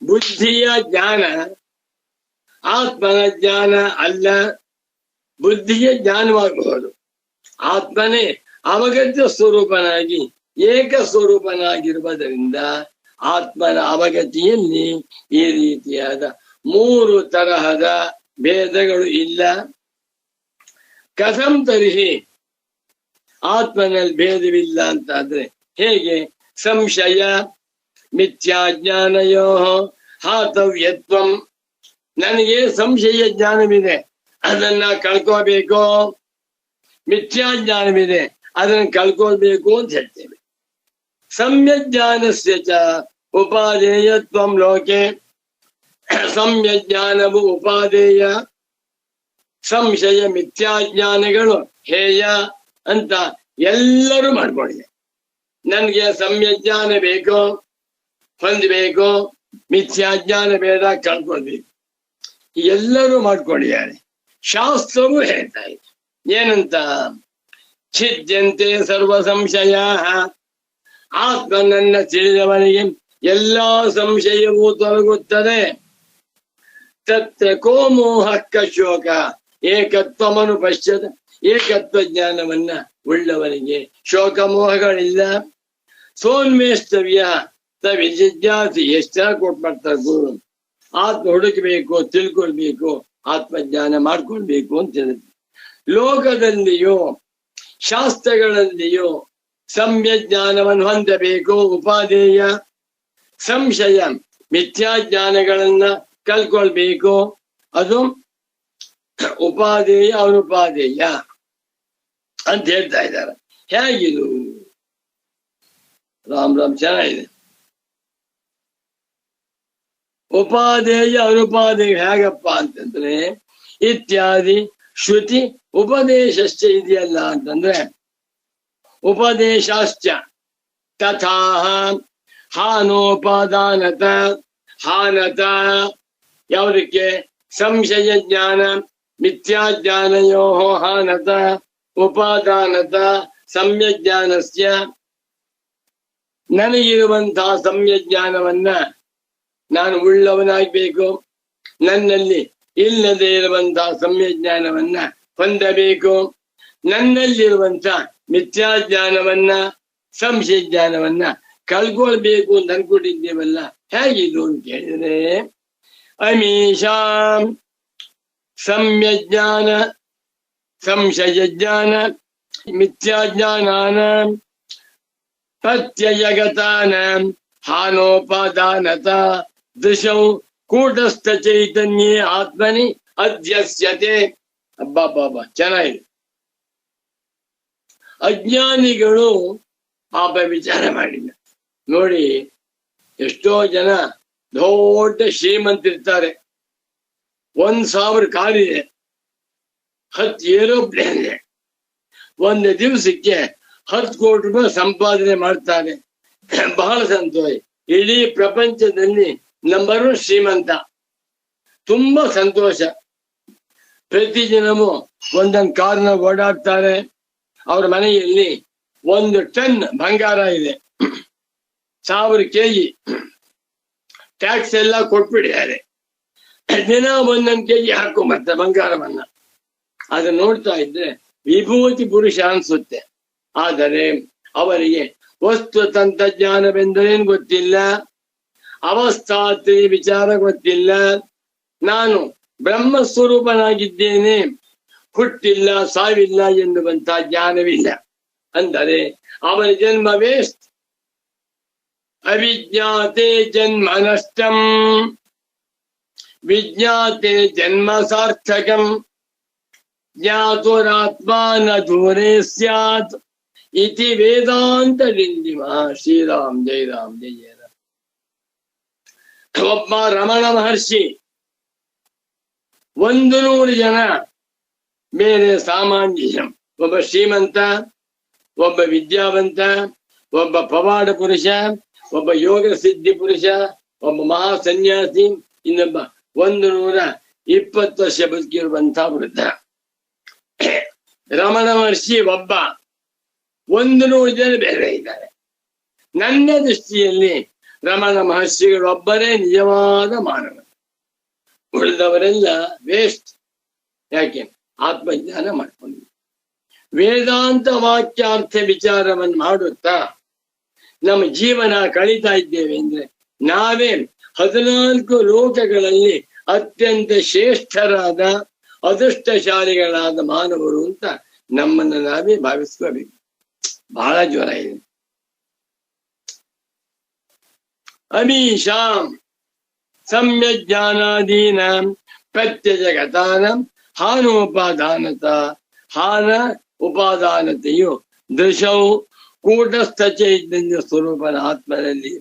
ಬುದ್ಧಿಯ ಜ್ಞಾನ ಆತ್ಮನ ಜ್ಞಾನ ಅಲ್ಲ. ಬುದ್ಧಿಯ ಜ್ಞಾನವಾಗಬಹುದು. ಆತ್ಮನೇ ಅವಗತ್ಯ ಸ್ವರೂಪನಾಗಿ ಏಕ ಸ್ವರೂಪನಾಗಿರುವುದರಿಂದ ಆತ್ಮನ ಅವಗತಿಯಲ್ಲಿ ಈ ರೀತಿಯಾದ ಮೂರು ತರಹದ ಭೇದಗಳು ಇಲ್ಲ. ಕಥಂ ತರ್ಹಿ, ಆತ್ಮನಲ್ಲಿ ಭೇದವಿಲ್ಲ ಅಂತಾದ್ರೆ ಹೇಗೆ? ಸಂಶಯ ಮಿಥ್ಯಾಜ್ಞಾನಯೋ ಹಾತವ್ಯತ್ವಂ. ನನಗೆ ಸಂಶಯ ಜ್ಞಾನವಿದೆ, ಅದನ್ನ ಕಳ್ಕೋಬೇಕು. ಮಿಥ್ಯಾಜ್ಞಾನವಿದೆ, ಅದನ್ನು ಕಳ್ಕೊಳ್ಬೇಕು ಅಂತ ಹೇಳ್ತೇವೆ. ಸಮ್ಯಜ್ಞಾನಸ್ಯ ಚ ಉಪಾದೇಯತ್ವಂ ಲೋಕೆ. ಸಮ್ಯಜ್ಞಾನವು ಉಪಾದೇಯ, ಸಂಶಯ ಮಿಥ್ಯಾಜ್ಞಾನಗಳು ಹೇಯ ಅಂತ ಎಲ್ಲರೂ ಮಾಡ್ಕೊಂಡಿದೆ. ನನ್ಗೆ ಸಮ್ಯಜ್ಞಾನ ಬೇಕು, ಹೊಂದಬೇಕು, ಮಿಥ್ಯಾಜ್ಞಾನ ಬೇಡ, ಕಳ್ಕೊಳ್ಬೇಕು. ಎಲ್ಲರೂ ಮಾಡ್ಕೊಂಡಿದ್ದಾರೆ. ಶಾಸ್ತ್ರವೂ ಹೇಳ್ತಾ ಇದೆ ಏನಂತ? ಛಿದ್ಯಂತೆ ಸರ್ವ ಸಂಶಯ. ಆತ್ಮನನ್ನ ತಿಳಿದವನಿಗೆ ಎಲ್ಲಾ ಸಂಶಯವೂ ತೊಲಗುತ್ತದೆ. ತತ್ರ ಕೋ ಮೋಹಕ್ಕ ಶೋಕ ಏಕತ್ವಮನು ಪಶ್ಯದ. ಏಕತ್ವ ಜ್ಞಾನವನ್ನ ಉಳ್ಳವನಿಗೆ ಶೋಕ ಮೋಹಗಳಿಲ್ಲ. ಸೋನ್ಮೇಷ್ಟವ್ಯ ವಿಜಿಜ್ಞಾಸಿ. ಎಷ್ಟು ಜನ ಕೊಟ್ಬಿಡ್ತಾರೆ ಗುರು. ಆತ್ಮ ಹುಡುಕಬೇಕು, ತಿಳ್ಕೊಳ್ಬೇಕು, ಆತ್ಮಜ್ಞಾನ ಮಾಡ್ಕೊಳ್ಬೇಕು ಅಂತ ಹೇಳಿದ್ರು. ಲೋಕದಲ್ಲಿಯೋ ಶಾಸ್ತ್ರಗಳಲ್ಲಿಯೋ ಸಮ್ಯಜ್ಞಾನವನ್ನು ಹೊಂದಬೇಕು, ಉಪಾದೇಯ. ಸಂಶಯ ಮಿಥ್ಯಾಜ್ಞಾನಗಳನ್ನ ಕಲ್ಕೊಳ್ಬೇಕು, ಅದು ಉಪಾದೇಯ ಅನುಪಾದೇಯ ಅಂತ ಹೇಳ್ತಾ ಇದ್ದಾರೆ. ಹೇಗಿದು? ರಾಮ್ ರಾಮ್, ಚೆನ್ನಾಗಿದೆ. ಉಪಾದೇಯ ಅನುಪಾದೇಯ ಹೇಗಪ್ಪ ಅಂತಂದ್ರೆ ಇತ್ಯಾದಿ ಶ್ರುತಿ ಉಪದೇಶಶ್ಚ ಇದೆಯಲ್ಲ ಅಂತಂದ್ರೆ ಉಪದೇಶಾಶ್ಚ ತಥಾ ಹಾನೋಪಾದಾನತ. ಹಾನತ ಯಾವುದಕ್ಕೆ? ಸಂಶಯ ಜ್ಞಾನ ಮಿಥ್ಯಾಜ್ಞಾನಯೋ ಹಾನತ ಉಪಾದಾನತ ಸಮ್ಯಜ್ಞಾನಸ್ಯ. ನನಗಿರುವಂತಹ ಸಮ್ಯಜ್ಞಾನವನ್ನ ನಾನು ಉಳ್ಳವನಾಗಬೇಕು, ನನ್ನಲ್ಲಿ ಇಲ್ಲದೆ ಇರುವಂತಹ ಸಮ್ಯಜ್ಞಾನವನ್ನ ಹೊಂದಬೇಕು. ನನ್ನಲ್ಲಿರುವಂತಹ ಮಿಥ್ಯಾಜ್ಞಾನವನ್ನ ಸಂಶಯ ಜ್ಞಾನವನ್ನ ಕಳ್ಕೊಳ್ಬೇಕು ಅಂತ ಅನ್ಕೊಂಡಿದ್ದೇವಲ್ಲ, ಹೇಗಿದು ಅಂತ ಕೇಳಿದ್ರೆ ಅಮೀಶಾಂ ಸಮ್ಯಜ್ಞಾನ ಸಂಶಯಜ್ಞಾನ ಮಿಥ್ಯಾಜ್ಞಾನಾನ ಪ್ರತ್ಯಯಗತಾನ ಹಾನೋಪಾದಾನತ ದೃಶೌ ಕೂಟಸ್ಥ ಚೈತನ್ಯೇ ಆತ್ಮನಿ ಅಧ್ಯಸ್ಯತೆ. ಅಬ್ಬಬ್ಬಬ್ಬ, ಚೆನ್ನಾಗಿದೆ. ಅಜ್ಞಾನಿಗಳು ಪಾಪ ವಿಚಾರ ಮಾಡಿಲ್ಲ ನೋಡಿ. ಎಷ್ಟೋ ಜನ ದೊಡ್ಡ ಶ್ರೀಮಂತರಿರ್ತಾರೆ, 1000 ಕಾರಿದೆ, 10 ಏರೋಪ್ಲೇನ್ ಇದೆ. ಒಂದು ದಿವಸಕ್ಕೆ 10 ಕೋಟಿ ರೂಪಾಯಿ ಸಂಪಾದನೆ ಮಾಡ್ತಾರೆ. ಬಹಳ ಸಂತೋಷ. ಇಡೀ ಪ್ರಪಂಚದಲ್ಲಿ ನಂಬರ್ 1 ಶ್ರೀಮಂತ. ತುಂಬಾ ಸಂತೋಷ. ಪ್ರತಿದಿನವೂ ಒಂದೊಂದು ಕಾರ್ನ ಓಡಾಡ್ತಾರೆ. ಅವ್ರ ಮನೆಯಲ್ಲಿ 1 ಟನ್ ಬಂಗಾರ ಇದೆ, 1000 ಕೆಜಿ. ಟ್ಯಾಕ್ಸ್ ಎಲ್ಲ ಕೊಟ್ಬಿಟ್ಟಿದ್ದಾರೆ. ದಿನ 1 ಕೆಜಿ ಹಾಕೊಂಬರ್ತಾರೆ ಬಂಗಾರವನ್ನ. ಅದನ್ನ ನೋಡ್ತಾ ಇದ್ರೆ ವಿಭೂತಿ ಪುರುಷ ಅನ್ಸುತ್ತೆ. ಆದರೆ ಅವರಿಗೆ ವಸ್ತು ತಂತ್ರಜ್ಞಾನವೆಂದರೇನು ಗೊತ್ತಿಲ್ಲ, ಅವಸ್ಥಾತ್ರಿ ವಿಚಾರ ಗೊತ್ತಿಲ್ಲ. ನಾನು ಬ್ರಹ್ಮ ಸ್ವರೂಪನಾಗಿದ್ದೇನೆ, ಹುಟ್ಟಿಲ್ಲ ಸಾವಿಲ್ಲ ಎನ್ನುವಂತ ಜ್ಞಾನವಿಲ್ಲ. ಅಂದರೆ ಅವನ ಜನ್ಮ ವೇಸ್ಟ್. ಅವಿಜ್ಞಾತೆ ಜನ್ಮ ನಷ್ಟಂ ವಿಜ್ಞಾತೆ ಜನ್ಮ ಸಾರ್ಥಕಂ ಜ್ಞಾತುರಾತ್ಮ ನ ದೂರೇ ಸ್ಯಾತ್ ಇತಿ ವೇದಾಂತ ಡಿಂಡಿಮ. ಶ್ರೀರಾಮ್ ಜೈ ರಾಮ್ ಜೈ ಜಯ ರಾಮ್. ಒಬ್ಬ ರಮಣ ಮಹರ್ಷಿ 100 ಜನ ಬೇರೆ ಸಾಮಾನ್ಯ, ಒಬ್ಬ ಶ್ರೀಮಂತ, ಒಬ್ಬ ವಿದ್ಯಾವಂತ, ಒಬ್ಬ ಪವಾಡ ಪುರುಷ, ಒಬ್ಬ ಯೋಗ ಸಿದ್ಧಿ ಪುರುಷ, ಒಬ್ಬ ಮಹಾ ಸನ್ಯಾಸಿ, ಇನ್ನೊಬ್ಬ 120 ವರ್ಷ ಬದುಕಿರುವಂತ ವೃದ್ಧ. ರಮಣ ಮಹರ್ಷಿ ಒಬ್ಬ, 100 ಜನ ಬೇರೆ ಇದ್ದಾರೆ. ನನ್ನ ದೃಷ್ಟಿಯಲ್ಲಿ ರಮಣ ಮಹರ್ಷಿಗಳೊಬ್ಬರೇ ನಿಜವಾದ ಮಾನವ. ಉಳಿದವರೆಲ್ಲ ವೇಸ್ಟ್. ಯಾಕೆ? ಆತ್ಮಜ್ಞಾನ ಮಾಡ್ಕೊಂಡು ವೇದಾಂತ ವಾಕ್ಯಾರ್ಥ ವಿಚಾರವನ್ನು ಮಾಡುತ್ತಾ ನಮ್ಮ ಜೀವನ ಕಳೀತಾ ಇದ್ದೇವೆ ಅಂದ್ರೆ ನಾವೇ 14 ಲೋಕಗಳಲ್ಲಿ ಅತ್ಯಂತ ಶ್ರೇಷ್ಠರಾದ ಅದೃಷ್ಟಶಾಲಿಗಳಾದ ಮಾನವರು ಅಂತ ನಮ್ಮನ್ನು ನಾವೇ ಭಾವಿಸ್ಕೋಬೇಕು. ಬಹಳ ಜ್ವರ ಇದೆ. ಅಮೀಷಾಂ ಸಮ್ಯಜ್ಞಾನಾದೀನ ಪ್ರತ್ಯಜಗತಾನ ಹಾನೋಪಾದಾನತ ಹಾನ ಉಪಾದಾನತೆಯು ದೃಶೌ ಕೂಟಸ್ಥ ಚೈತನ್ಯ ಸ್ವರೂಪನ ಆತ್ಮನಲ್ಲಿ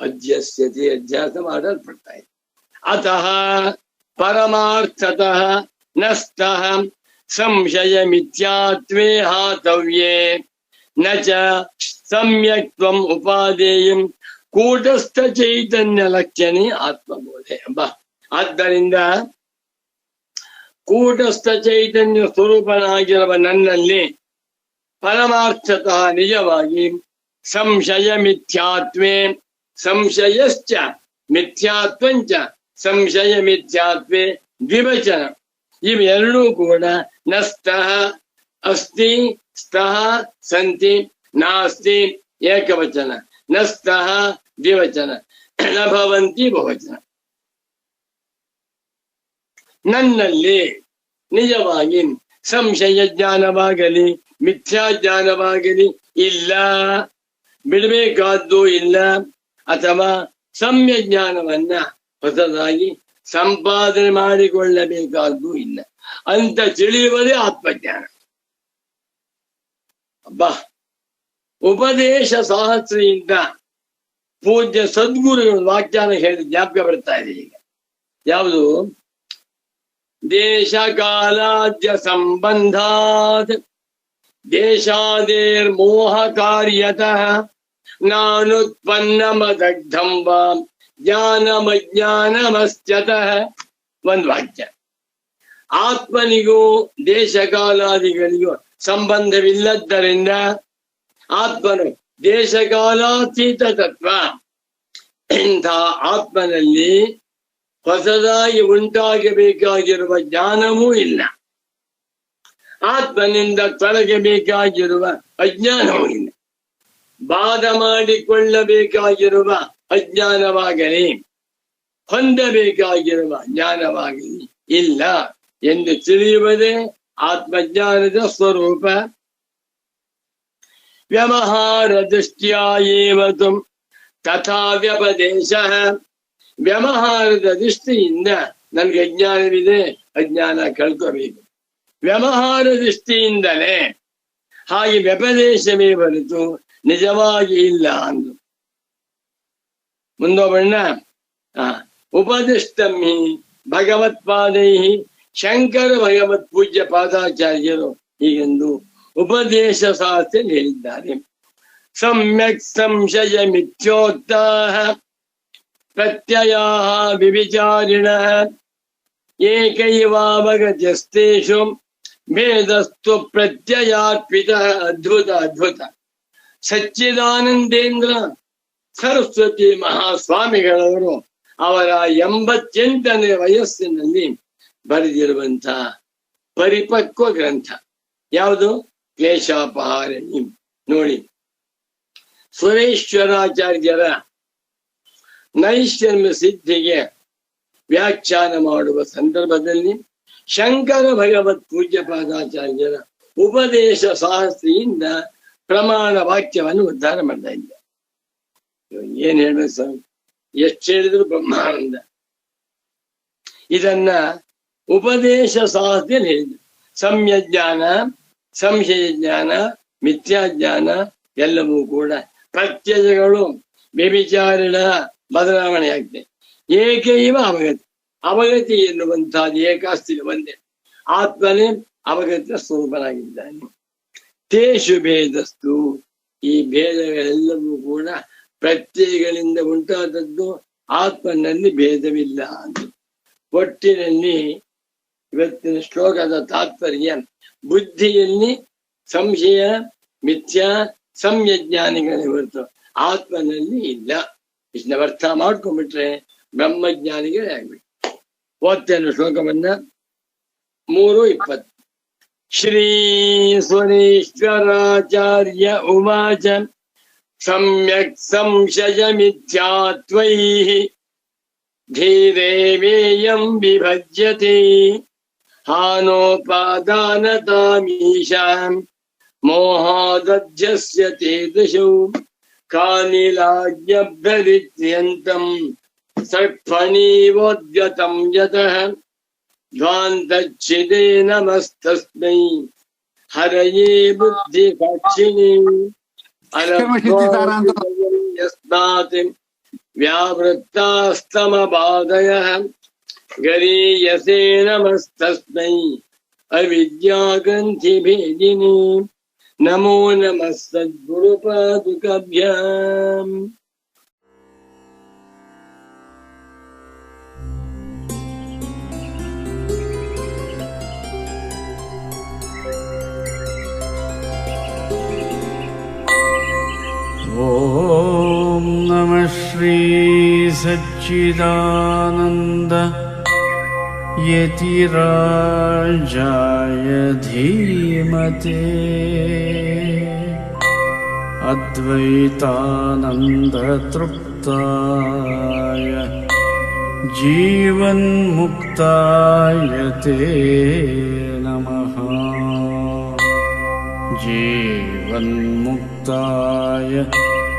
ಅಧ್ಯಸ್ಯತೆ ಅಧ್ಯಾಸ ಮಾಡಲ್ಪಡ್ತಾ ಇದೆ. ಅತಃ ಪರಮಾರ್ಥತಃ ನಸ್ತಃ ಸಂಶಯ ಮಿಥ್ಯಾತ್ವೇ ಹಾತವ್ಯೇ ನ ಚ ಸಮ್ಯಕ್ತ್ವಂ ಉಪಾದೇಯಂ ಕೂಟಸ್ಥ ಚೈತನ್ಯ ಲಕ್ಷಣೆ ಆತ್ಮಬೋಧೆ. ಆದ್ದರಿಂದ ಕೂಟಸ್ಥ ಚೈತನ್ಯ ಸ್ವರೂಪನಾಗಿರುವ ನನ್ನಲ್ಲಿ ಪರಮಾರ್ಥತಃ ನಿಜವಾಗಿ ಸಂಶಯ ಮಿಥ್ಯಾತ್ವೇ ಸಂಶಯಶ್ಚ ಮಿಥ್ಯಾತ್ವಂಚ ಸಂಶಯ ಮಿಥ್ಯಾತ್ವೇ ದ್ವಿವಚನ ಇವೆರಡೂ ಕೂಡ ನಸ್ತಃ ಅಸ್ತಿ ಸ್ತಃ ಸಂತಿ ನಾಸ್ತಿ ಏಕವಚನ, ನಸ್ತಃ ದ್ವಿವಚನ, ನ ಭವಂತಿ ಬಹುವಚನ. ನನ್ನಲ್ಲಿ ನಿಜವಾಗಿ ಸಂಶಯ ಜ್ಞಾನವಾಗಲಿ ಮಿಥ್ಯಾ ಜ್ಞಾನವಾಗಲಿ ಇಲ್ಲ, ಬಿಡಬೇಕಾದ್ದು ಇಲ್ಲ, ಅಥವಾ ಸಮ್ಯ ಜ್ಞಾನವನ್ನ ಹೊಸದಾಗಿ ಸಂಪಾದನೆ ಮಾಡಿಕೊಳ್ಳಬೇಕಾದ್ದು ಇಲ್ಲ ಅಂತ ತಿಳಿಯುವುದೇ ಆತ್ಮಜ್ಞಾನ. ಉಪದೇಶ ಸಹಸ್ರಿಯಿಂದ ಪೂಜ್ಯ ಸದ್ಗುರುಗಳು ವಾಕ್ಯಾನ ಹೇಳಿ ಜ್ಞಾಪಕ ಬರ್ತಾ ಇದೆ ಈಗ. ಯಾವುದು? ದೇಶ ಕಾಲಾದ್ಯ ಸಂಬಂಧಾತ್ ದೇಶಾದೇರ್ ಮೋಹ ಕಾರ್ಯತಃ ನಾನುತ್ಪನ್ನಮದಗ್ಧಂ ವಾ ಜ್ಞಾನಮಜ್ಞಾನಮಸ್ತ್ಯತಃ. ಒಂದು ವಾಕ್ಯ. ಆತ್ಮನಿಗೂ ದೇಶಕಾಲಾದಿಗಳಿಗೂ ಸಂಬಂಧವಿಲ್ಲದ್ದರಿಂದ ಆತ್ಮನು ದೇಶಕಾಲಾತೀತ ತತ್ವ. ಇಂಥ ಆತ್ಮನಲ್ಲಿ ಹೊಸದಾಗಿ ಉಂಟಾಗಬೇಕಾಗಿರುವ ಜ್ಞಾನವೂ ಇಲ್ಲ, ಆತ್ಮನಿಂದ ತೊಲಗಬೇಕಾಗಿರುವ ಅಜ್ಞಾನವೂ ಇಲ್ಲ, ಬಾಧ ಮಾಡಿಕೊಳ್ಳಬೇಕಾಗಿರುವ ಅಜ್ಞಾನವಾಗಲಿ ಹೊಂದಬೇಕಾಗಿರುವ ಜ್ಞಾನವಾಗಲಿ ಇಲ್ಲ ಎಂದು ತಿಳಿಯುವುದೇ ಆತ್ಮಜ್ಞಾನದ ಸ್ವರೂಪ. ವ್ಯವಹಾರ ದೃಷ್ಟ್ಯಾ ಏವ ತುಂ ತಥಾ ವ್ಯಪದೇಶ. ವ್ಯವಹಾರದ ದೃಷ್ಟಿಯಿಂದ ನನ್ಗೆ ಅಜ್ಞಾನವಿದೆ, ಅಜ್ಞಾನ ಕಳ್ಕೋಬೇಕು. ವ್ಯವಹಾರ ದೃಷ್ಟಿಯಿಂದಲೇ ಹಾಗೆ ವ್ಯಪದೇಶವೇ ಹೊರತು ನಿಜವಾಗಿ ಇಲ್ಲ ಅಂದು. ಮುಂದೋಬಣ್ಣ ಉಪದಿಷ್ಟಂ ಹಿ ಭಗವತ್ಪಾದೈ ಶಂಕರ ಭಗವತ್ ಪೂಜ್ಯ ಪಾದಾಚಾರ್ಯರು ಹೀಗೆಂದು ಉಪದೇಶ ಶಾಸ್ತ್ರ ಹೇಳಿದ್ದಾರೆ. ಸಮ್ಯಕ್ ಸಂಶಯ ಮಿಥ್ಯೋಕ್ತಾ ಪ್ರತ್ಯಯ ವಿವಿಚಾರಿಣ ಏಕೈವಾವಗತ್ಯಸ್ತೇಷು ಭೇದಸ್ತು ಪ್ರತ್ಯಯಾರ್ಪಿತ. ಅದ್ಭುತ ಅದ್ಭುತ. ಸಚ್ಚಿದಾನಂದೇಂದ್ರ ಸರಸ್ವತಿ ಮಹಾಸ್ವಾಮಿಗಳವರು ಅವರ 88ನೇ ವಯಸ್ಸಿನಲ್ಲಿ ಬರೆದಿರುವಂತ ಪರಿಪಕ್ವ ಗ್ರಂಥ ಯಾವುದು? ಕ್ಲೇಶಾಪಹಾರಣಿ. ನೋಡಿ, ಸುರೇಶ್ವರಾಚಾರ್ಯರ ನೈಷ್ಕರ್ಮ್ಯ ಸಿದ್ಧಿಗೆ ವ್ಯಾಖ್ಯಾನ ಮಾಡುವ ಸಂದರ್ಭದಲ್ಲಿ ಶಂಕರ ಭಗವತ್ ಪೂಜ್ಯ ಪಾದಾಚಾರ್ಯರ ಉಪದೇಶ ಶಾಸ್ತ್ರಿಯಿಂದ ಪ್ರಮಾಣ ವಾಕ್ಯವನ್ನು ಉದ್ಧಾರ ಮಾಡ್ತಾ ಇದ್ದ. ಏನ್ ಹೇಳ್ಬೇಕು ಸ್ವಾಮಿ, ಎಷ್ಟು ಹೇಳಿದ್ರು ಬ್ರಹ್ಮಾನಂದ. ಇದನ್ನ ಉಪದೇಶ ಶಾಸ್ತ್ರದಲ್ಲಿ ಹೇಳಿದ್ರು. ಸಮ್ಯಜ್ಞಾನ, ಸಂಶಯ ಜ್ಞಾನ, ಮಿಥ್ಯಾಜ್ಞಾನ ಎಲ್ಲವೂ ಕೂಡ ಪ್ರತ್ಯಯಗಳು ವ್ಯಭಿಚಾರಿಣ ಬದಲಾವಣೆ ಆಗ್ತದೆ. ಏಕೈವ ಅವಗತಿ. ಅವಗತಿ ಎನ್ನುವಂತಹದ್ದು ಏಕಾಸ್ತಿಗೆ ಒಂದೇ. ಆತ್ಮನೇ ಅವಗತಿಯ ಸ್ವರೂಪನಾಗಿದ್ದಾನೆ. ತೇಷು ಭೇದಸ್ತು. ಈ ಭೇದಗಳೆಲ್ಲವೂ ಕೂಡ ಪ್ರತ್ಯಯಗಳಿಂದ ಉಂಟಾದದ್ದು. ಆತ್ಮನಲ್ಲಿ ಭೇದವಿಲ್ಲ ಅಂತ. ಒಟ್ಟಿನಲ್ಲಿ ಇವತ್ತಿನ ಶ್ಲೋಕದ ತಾತ್ಪರ್ಯ, ಬುದ್ಧಿಯಲ್ಲಿ ಸಂಶಯ ಮಿಥ್ಯಾ ಸಂಯಜ್ಞಾನಿಗಳೇ ಹೊರತು ಆತ್ಮನಲ್ಲಿ ಇಲ್ಲ. ಇದನ್ನ ಅರ್ಥ ಮಾಡ್ಕೊಂಡ್ಬಿಟ್ರೆ ಬ್ರಹ್ಮಜ್ಞಾನಿಗಳೇ ಆಗ್ಬೇಕು. ಓದ್ತೇನೆ ಶ್ಲೋಕವನ್ನ. 3:20. ಶ್ರೀ ಸುರೇಶ್ವರಾಚಾರ್ಯ ಉವಾಚ ಸಮ್ಯಕ್ ಸಂಶಯ ಮಿಥ್ಯಾತ್ವೈಃ ಧೀರೇವೇಯಂ ವಿಭಜ್ಯತೆ ಹಾನೋಪಾದಾನತಾಮೀಶಾಂ ಮೋಹಾದಧ್ಯಸ್ಯತೆ ದಶೌ ಕಾನಿಲಾಜ್ಞಭ್ಯರಿತ್ಯಂತಂ ಸರ್ಪಣೀವೋದ್ಯತಂ ಯತಃ ಧ್ವಾಂತಚ್ಛಿದೇ ನಮಸ್ತಸ್ಮೈ ಹರಯೇ ಬುದ್ಧಿಸಾಕ್ಷಿಣೇ ಯಸ್ಮಾತ್ ವ್ಯಾವೃತ್ತಾಸ್ತಮಬಾಧಯಃ ಗರೀಯಸೇ ನಮಸ್ತಸ್ಮೈ ಅವಿದ್ಯಾಗ್ರಂಥಿಭೇದಿನೇ ನಮೋ ನಮಃ ಸದ್ಗುರುಪಾದುಕಾಭ್ಯಾಂ. ಓಂ ನಮಃ ಶ್ರೀ ಸಚ್ಚಿದಾನಂದ ಯತಿರಾಜಾಯ ಧೀಮತೆ ಅದ್ವೈತಾನಂದ ತೃಪ್ತಾಯ ಜೀವನ್ಮುಕ್ತಾಯ ತೇ ನಮಃ. ಜೀವನ್ಮುಕ್ತಾಯ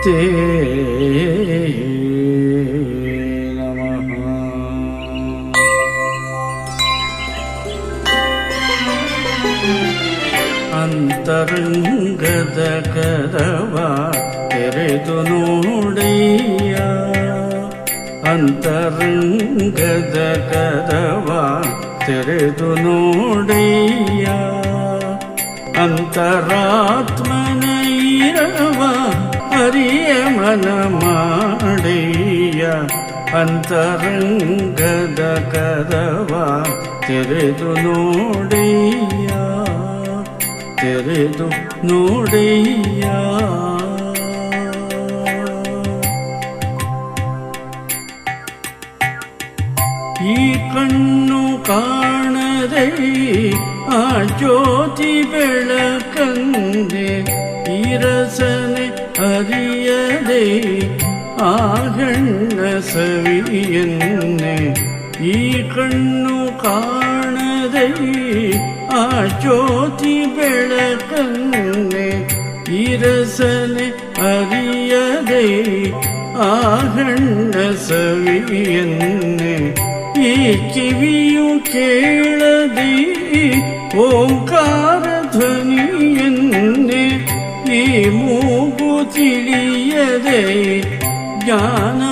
ತೇ ನಮಃ. ಅಂತರಂಗದ ಕದವ ತೆರೆದು ನೋಡಯ್ಯ. ಅಂತರಂಗದ ಕದವ ತೆರೆದು ನೋಡಯ್ಯ. ಅಂತರಾತ್ಮನ ಇರವ ಹರಿಯ ಮನ ಮಾಡಯ್ಯ. ಅಂತರಂಗದ ಕದವ ತೆರೆದು ನೋಡಯ್ಯ. ತೆರೆದು ನೋಡಯ್ಯ. ಈ ಕಣ್ಣು ಕಾಣದೆ ಆ ಜ್ಯೋತಿ ಬೆಳಕಂದೆ. ಈ ರಸನೆ ಅರಿಯದೆ ಆ ಗಣ್ಣ ಸವಿಯನ್ನೆ. ಈ ಕಣ್ಣು ಕಾಣದೆ ಆ ಜ್ಯೋತಿ ಬೆಳಕನ್ನೆ. ಈ ರಸನೆ ಅರಿಯದೆ ಆ ಗಣ್ಣ ಸವಿಯನ್ನೆ. ಈ ಕಿವಿಯು ಕೇಳದೆ ಓಂಕಾರ ಧ್ವನಿಯನ್ನೆ. ಈ ಮೂಗು ತಿಳಿಯದೆ ಜ್ಞಾನವಾಸನೆಯನ್ನೆ.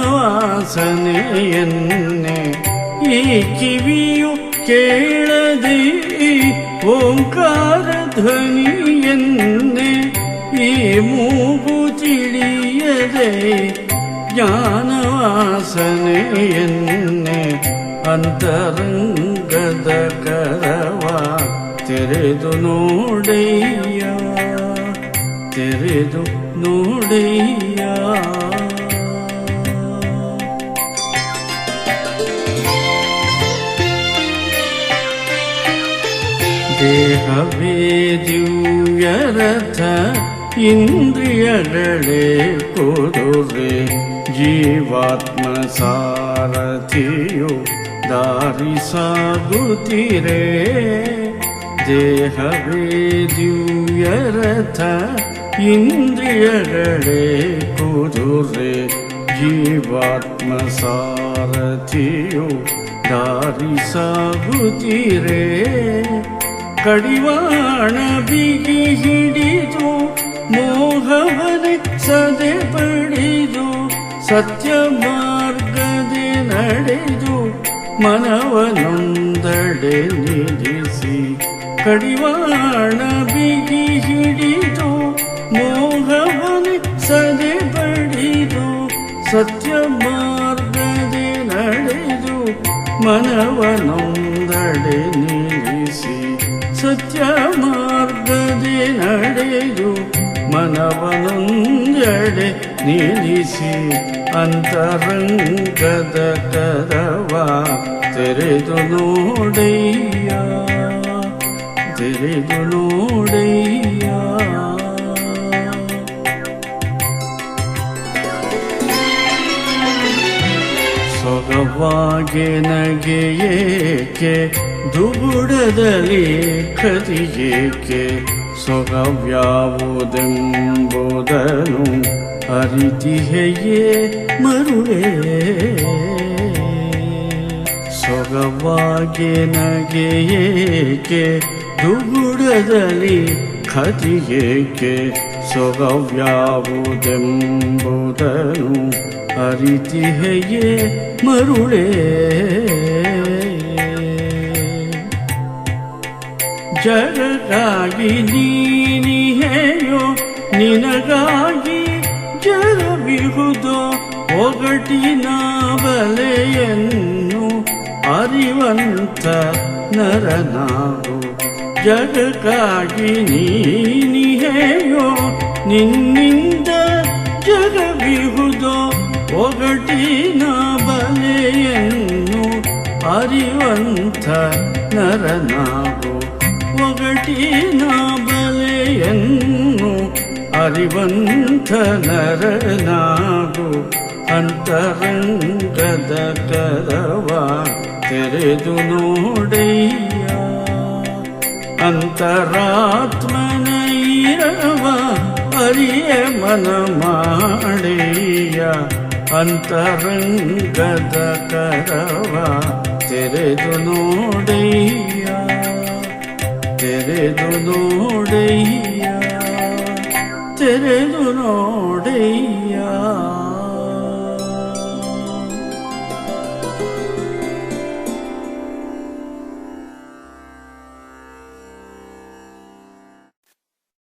ಈ ಕಿವಿಯು ಕೇಳದೆ ಓಂಕಾರ ಧ್ವನಿಯನ್ನೇ ಈ ಮೂಗು ತಿಳಿಯದೆ ಜ್ಞಾನವಾಸನೆಯನ್ನೇ ಅಂತರಂಗದ ಕರವ ತೆರೆದು ನೋಡಯ್ಯ ತೆರೆದು ನೋಡಯ್ಯ. ದೇಹವೇ ದಿವ್ಯರಥ ಇಂದ್ರಿಯಗಳೇ ಕುದುರೆ ಜೀವಾತ್ಮ ಸಾರಥಿಯು ದಾರಿ ಸಾಗುತ್ತಿರೆ. ದೇಹವೇ ದಿವ್ಯರಥ ಇಂದ್ರಿಯಗಳೇ ಕುದುರೆ ಜೀವಾತ್ಮ ಸಾರಥಿಯು ದಾರಿ ಸಾಗುತ್ತಿರೆ. ಕಡಿವಾಣ ಬಿಗಿ ಹಿಡಿದು ಮೋಹವನೆ ಸದೆ ಪಡೆದು ಸತ್ಯ ಮಾರ್ಗದೆ ನಡೆದು ಮನವನೊಂದಡೆ ನಿಲ್ಲಿಸಿ. ಕಡಿವಾಣ ಬಿಗಿ ಹಿಡಿದು ಮೋಹವನೆ ಸದೆ ಪಡೆದು ಸತ್ಯ ಮಾರ್ಗದೆ ನಡೆದು ಮನವನೊಂದಡೆ ನಿಲ್ಲಿಸಿ. ಸತ್ಯ ಮಾರ್ಗದೆ ನಡೆದು ಮನವನೊಂದೆಡೆ ನಿಲ್ಲಿಸಿ. ಅಂತರಂಗದ ಕರವ ತೆರೆದು ನೋಡಯ್ಯ ತೆರೆದು ನೋಡಯ್ಯ. ಸೊಗವಾಗಿ ನಗೆಯೇಕೆ ದುಗುಡದಲ್ಲಿ ಕದಿಯೇಕೆ ಸೊಗವ್ಯಾವುದೆಂಬುದನು ಅರಿತಿಹೆಯೇ ಮರುಳೇ. ಸೊಗವಾಗಿ ನಗೆಯೇಕೆ ದುಗುಡದಲ್ಲಿ ಕದಿಯೇಕೆ ಸೊಗವ್ಯಾವುದೆಂಬುದನು ಅರಿತಿಹೆಯೇ ಮರುಳೇ. ಜಗಕ್ಕಾಗಿ ನೀನಿಹೆಯೋ ನಿನಗಾಗಿ ಜಗವಿಹುದೋ ಒಗಟಿನ ಬಲೆಯನ್ನು ಅರಿವಂತ ನರನಾಗು. ಜಗಕ್ಕಾಗಿ ನೀನಿಹೆಯೋ ನಿನ್ನಿಂದ ಜಗವಿಹುದೋ ಒಗಟಿನ ಬಲೆಯನ್ನು ಅರಿವಂತ ನರನಾಗು. ಒಗಟಿನ ಬಲೆಯನ್ನು ಅರಿವಂತ ನರನಾಗು. ಅಂತರಂಗದ ಕರವ ತೆರೆದು ನೋಡಯ್ಯ ಅಂತರಾತ್ಮನ ಇರವ ಅರಿಯ ಮನ ಮಾಡಯ್ಯ. ಅಂತರಂಗದ ಕರವ ತೆರೆದು ನೋಡಯ್ಯ ತೆರೆದು ನೋಡಯ್ಯ ತೆರೆದು ನೋಡಯ್ಯ.